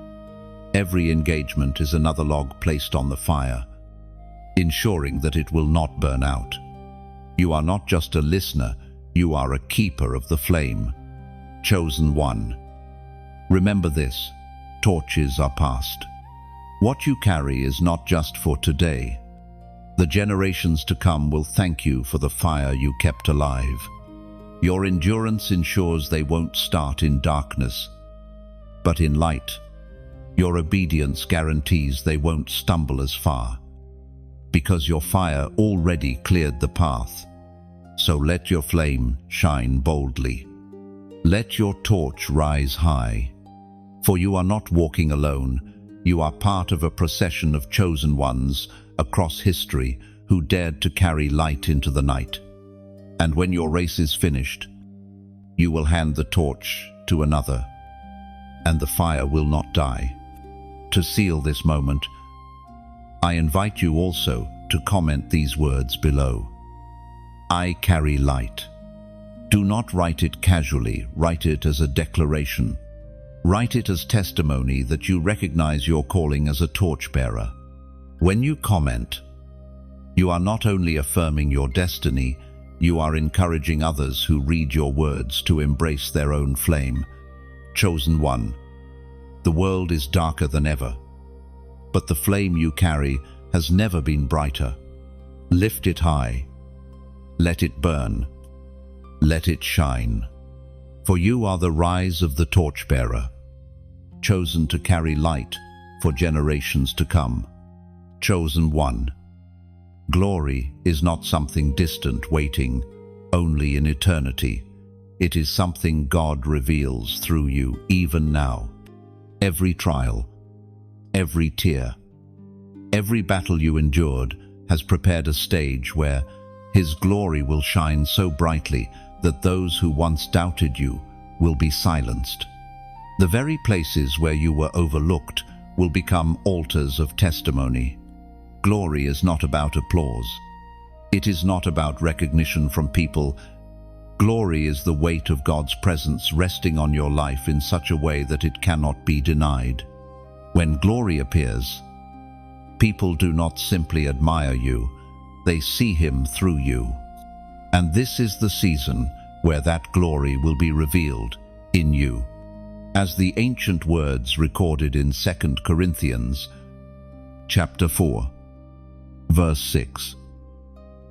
Speaker 1: every engagement is another log placed on the fire, ensuring that it will not burn out. You are not just a listener, you are a keeper of the flame. Chosen one. Remember this, torches are past. What you carry is not just for today. The generations to come will thank you for the fire you kept alive. Your endurance ensures they won't start in darkness, but in light. Your obedience guarantees they won't stumble as far, because your fire already cleared the path. So let your flame shine boldly. Let your torch rise high. For you are not walking alone. You are part of a procession of chosen ones across history who dared to carry light into the night. And when your race is finished, you will hand the torch to another, and the fire will not die. To seal this moment, I invite you also to comment these words below. I carry light. Do not write it casually, write it as a declaration. Write it as testimony that you recognize your calling as a torchbearer. When you comment, you are not only affirming your destiny, you are encouraging others who read your words to embrace their own flame. Chosen one. The world is darker than ever, but the flame you carry has never been brighter. Lift it high. Let it burn. Let it shine. For you are the rise of the torchbearer, chosen to carry light for generations to come. Chosen one. Glory is not something distant waiting only in eternity. It is something God reveals through you even now. Every trial, every tear, every battle you endured has prepared a stage where His glory will shine so brightly that those who once doubted you will be silenced. The very places where you were overlooked will become altars of testimony. Glory is not about applause. It is not about recognition from people. Glory is the weight of God's presence resting on your life in such a way that it cannot be denied. When glory appears, people do not simply admire you, they see Him through you. And this is the season where that glory will be revealed in you. As the ancient words recorded in 2 Corinthians chapter 4, verse 6,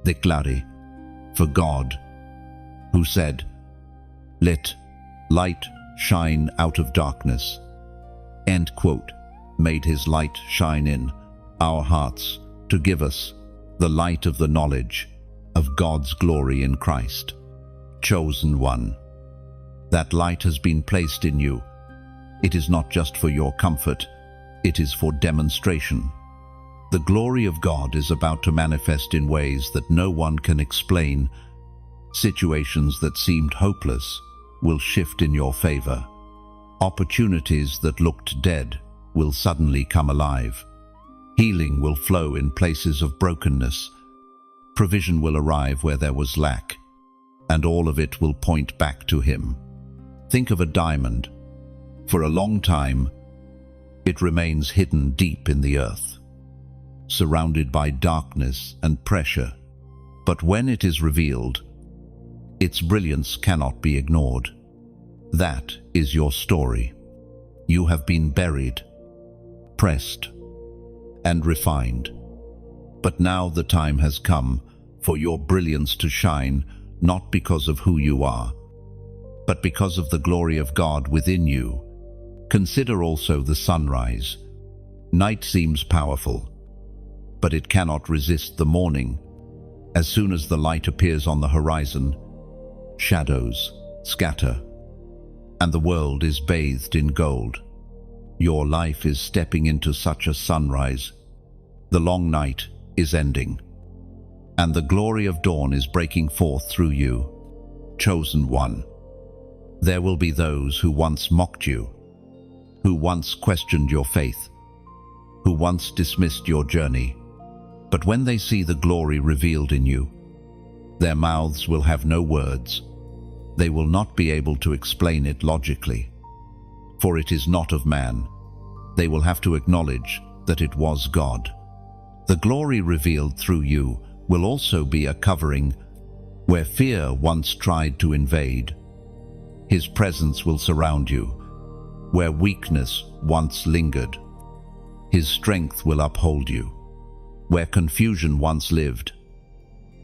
Speaker 1: declare, for God, who said, "Let light shine out of darkness," end quote, made His light shine in our hearts to give us the light of the knowledge of God's glory in Christ. Chosen one. That light has been placed in you. It is not just for your comfort, it is for demonstration. The glory of God is about to manifest in ways that no one can explain. Situations that seemed hopeless will shift in your favor. Opportunities that looked dead will suddenly come alive. Healing will flow in places of brokenness. Provision will arrive where there was lack, and all of it will point back to Him. Think of a diamond. For a long time, it remains hidden deep in the earth, surrounded by darkness and pressure. But when it is revealed, its brilliance cannot be ignored. That is your story. You have been buried, pressed, and refined. But now the time has come for your brilliance to shine, not because of who you are, but because of the glory of God within you. Consider also the sunrise. Night seems powerful, but it cannot resist the morning. As soon as the light appears on the horizon, shadows scatter, and the world is bathed in gold. Your life is stepping into such a sunrise. The long night is ending, and the glory of dawn is breaking forth through you. Chosen one. There will be those who once mocked you, who once questioned your faith, who once dismissed your journey. But when they see the glory revealed in you, their mouths will have no words. They will not be able to explain it logically, for it is not of man. They will have to acknowledge that it was God. The glory revealed through you will also be a covering where fear once tried to invade. His presence will surround you. Where weakness once lingered, His strength will uphold you. Where confusion once lived,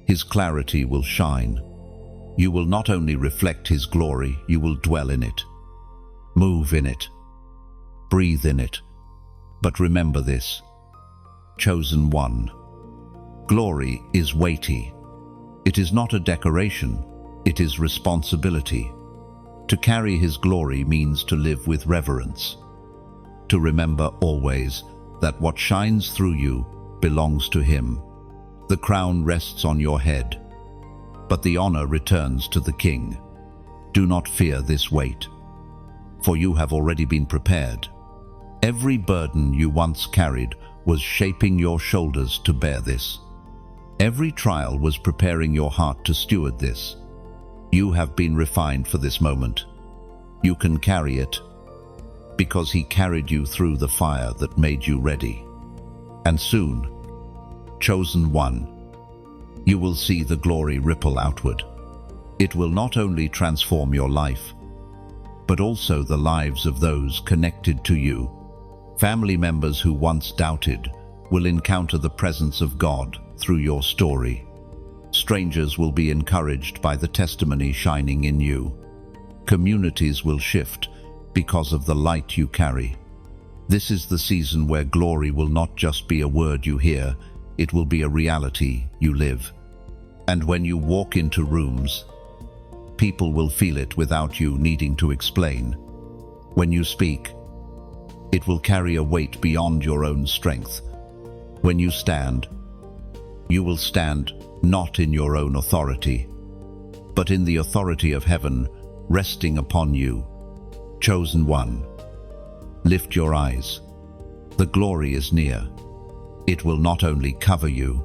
Speaker 1: His clarity will shine. You will not only reflect His glory, you will dwell in it. Move in it. Breathe in it. But remember this, chosen one. Glory is weighty. It is not a decoration, it is responsibility. To carry His glory means to live with reverence, to remember always that what shines through you belongs to Him. The crown rests on your head, but the honor returns to the King. Do not fear this weight, for you have already been prepared. Every burden you once carried was shaping your shoulders to bear this. Every trial was preparing your heart to steward this. You have been refined for this moment. You can carry it because He carried you through the fire that made you ready. And soon, chosen one, you will see the glory ripple outward. It will not only transform your life, but also the lives of those connected to you. Family members who once doubted will encounter the presence of God through your story. Strangers will be encouraged by the testimony shining in you. Communities will shift because of the light you carry. This is the season where glory will not just be a word you hear, it will be a reality you live. And when you walk into rooms, people will feel it without you needing to explain. When you speak, it will carry a weight beyond your own strength. When you stand, you will stand not in your own authority, but in the authority of heaven resting upon you. Chosen one, lift your eyes. The glory is near. It will not only cover you,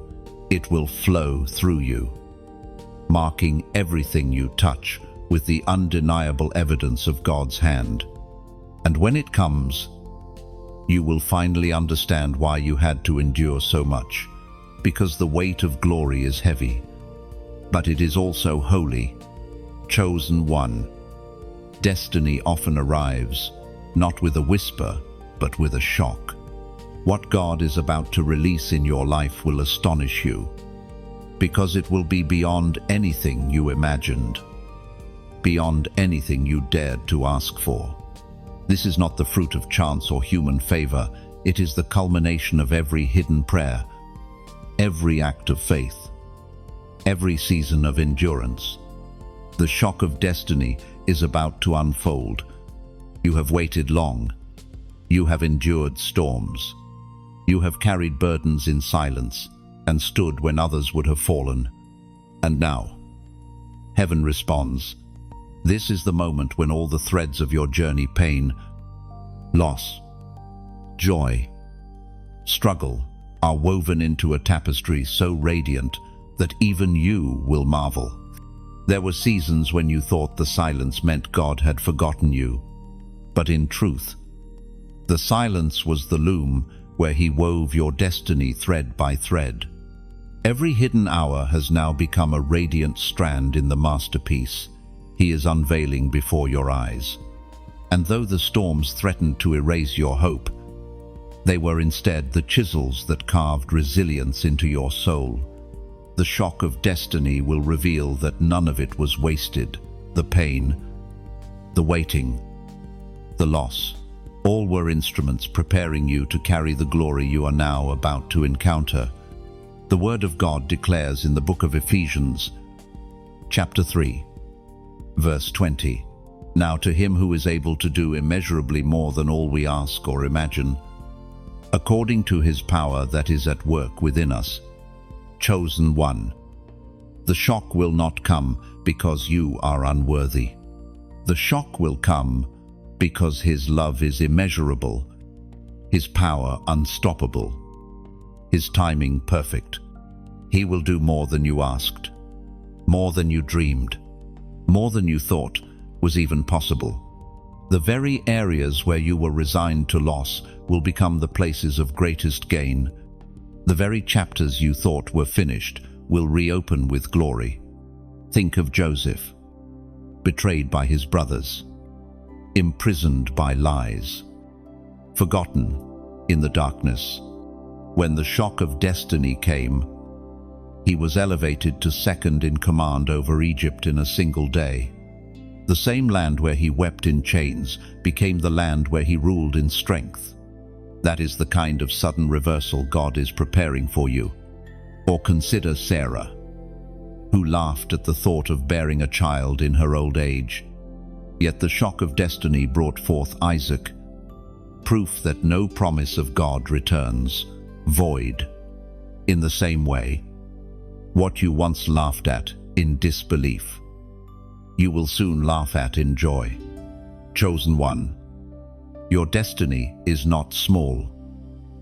Speaker 1: it will flow through you, marking everything you touch with the undeniable evidence of God's hand. And when it comes, you will finally understand why you had to endure so much, because the weight of glory is heavy, but it is also holy. Chosen one, destiny often arrives, not with a whisper, but with a shock. What God is about to release in your life will astonish you, because it will be beyond anything you imagined, beyond anything you dared to ask for. This is not the fruit of chance or human favor. It is the culmination of every hidden prayer, every act of faith, every season of endurance. The shock of destiny is about to unfold. You have waited long. You have endured storms. You have carried burdens in silence and stood when others would have fallen. And now, heaven responds. This is the moment when all the threads of your journey, pain, loss, joy, struggle, are woven into a tapestry so radiant that even you will marvel. There were seasons when you thought the silence meant God had forgotten you, but in truth, the silence was the loom where He wove your destiny thread by thread. Every hidden hour has now become a radiant strand in the masterpiece He is unveiling before your eyes. And though the storms threatened to erase your hope, they were instead the chisels that carved resilience into your soul. The shock of destiny will reveal that none of it was wasted. The pain, the waiting, the loss, all were instruments preparing you to carry the glory you are now about to encounter. The Word of God declares in the book of Ephesians, chapter 3, verse 20, "Now to Him who is able to do immeasurably more than all we ask or imagine, according to His power that is at work within us." Chosen one, the shock will not come because you are unworthy. The shock will come because His love is immeasurable, His power unstoppable, His timing perfect. He will do more than you asked, more than you dreamed, more than you thought was even possible. The very areas where you were resigned to loss will become the places of greatest gain. The very chapters you thought were finished will reopen with glory. Think of Joseph, betrayed by his brothers, imprisoned by lies, forgotten in the darkness. When the shock of destiny came, he was elevated to second in command over Egypt in a single day. The same land where he wept in chains became the land where he ruled in strength. That is the kind of sudden reversal God is preparing for you. Or consider Sarah, who laughed at the thought of bearing a child in her old age. Yet the shock of destiny brought forth Isaac, proof that no promise of God returns void. In the same way, what you once laughed at in disbelief, you will soon laugh at in joy. Chosen one, your destiny is not small.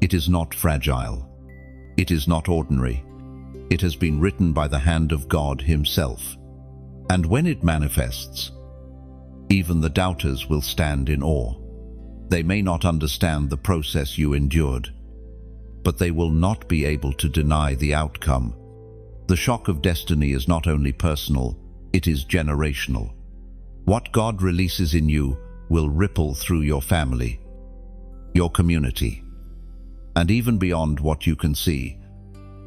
Speaker 1: It is not fragile. It is not ordinary. It has been written by the hand of God Himself. And when it manifests, even the doubters will stand in awe. They may not understand the process you endured, but they will not be able to deny the outcome. The shock of destiny is not only personal, it is generational. What God releases in you will ripple through your family, your community, and even beyond what you can see.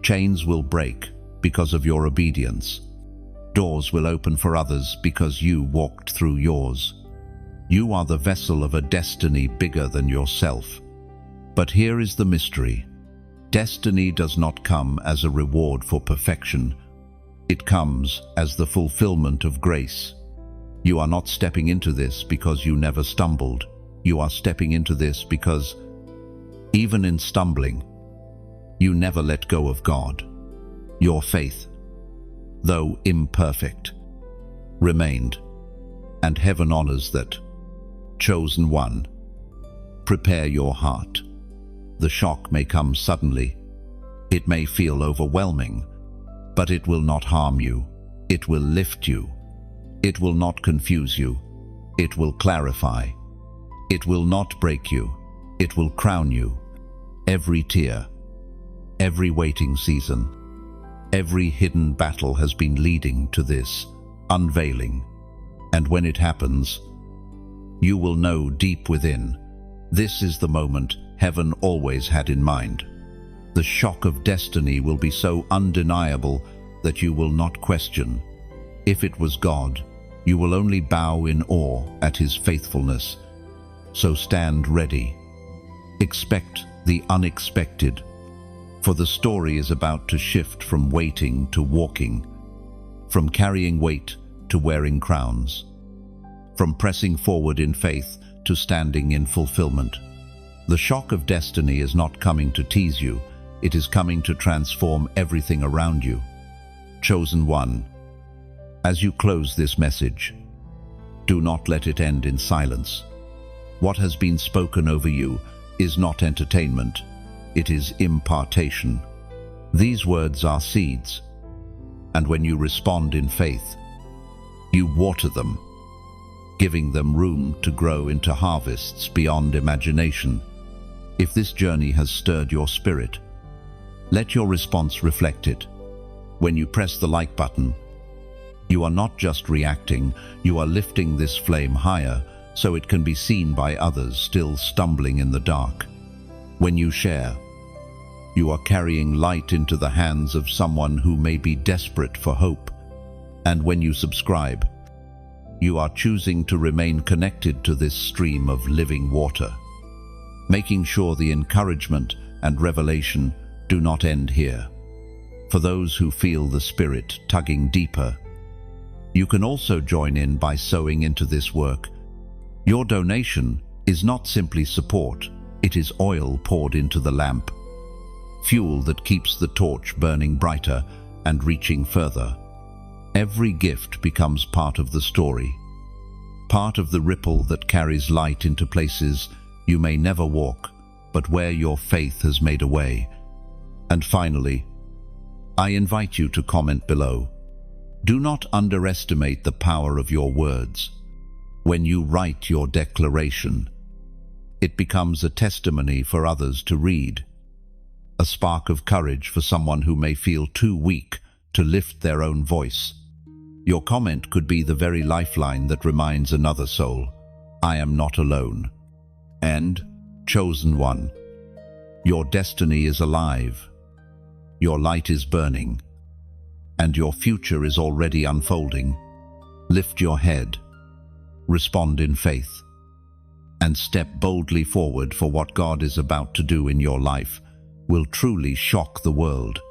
Speaker 1: Chains will break because of your obedience. Doors will open for others because you walked through yours. You are the vessel of a destiny bigger than yourself. But here is the mystery. Destiny does not come as a reward for perfection. It comes as the fulfillment of grace. You are not stepping into this because you never stumbled. You are stepping into this because, even in stumbling, you never let go of God. Your faith, though imperfect, remained, and heaven honors that. Chosen one, prepare your heart. The shock may come suddenly. It may feel overwhelming, but it will not harm you. It will lift you. It will not confuse you. It will clarify. It will not break you. It will crown you. Every tear, every waiting season, every hidden battle has been leading to this unveiling. And when it happens, you will know deep within, this is the moment heaven always had in mind. The shock of destiny will be so undeniable that you will not question. If it was God, you will only bow in awe at his faithfulness. So stand ready. Expect the unexpected, for the story is about to shift from waiting to walking, from carrying weight to wearing crowns, from pressing forward in faith to standing in fulfillment. The shock of destiny is not coming to tease you, it is coming to transform everything around you. Chosen one, as you close this message, do not let it end in silence. What has been spoken over you is not entertainment, it is impartation. These words are seeds, and when you respond in faith, you water them, giving them room to grow into harvests beyond imagination. If this journey has stirred your spirit, let your response reflect it. When you press the like button, you are not just reacting, you are lifting this flame higher so it can be seen by others still stumbling in the dark. When you share, you are carrying light into the hands of someone who may be desperate for hope. And when you subscribe, you are choosing to remain connected to this stream of living water, making sure the encouragement and revelation do not end here. For those who feel the Spirit tugging deeper, you can also join in by sowing into this work. Your donation is not simply support, it is oil poured into the lamp, fuel that keeps the torch burning brighter and reaching further. Every gift becomes part of the story, part of the ripple that carries light into places you may never walk, but where your faith has made a way. And finally, I invite you to comment below. Do not underestimate the power of your words. When you write your declaration, it becomes a testimony for others to read, a spark of courage for someone who may feel too weak to lift their own voice. Your comment could be the very lifeline that reminds another soul, I am not alone. And, chosen one, your destiny is alive, your light is burning, and your future is already unfolding. Lift your head, respond in faith, and step boldly forward, for what God is about to do in your life will truly shock the world.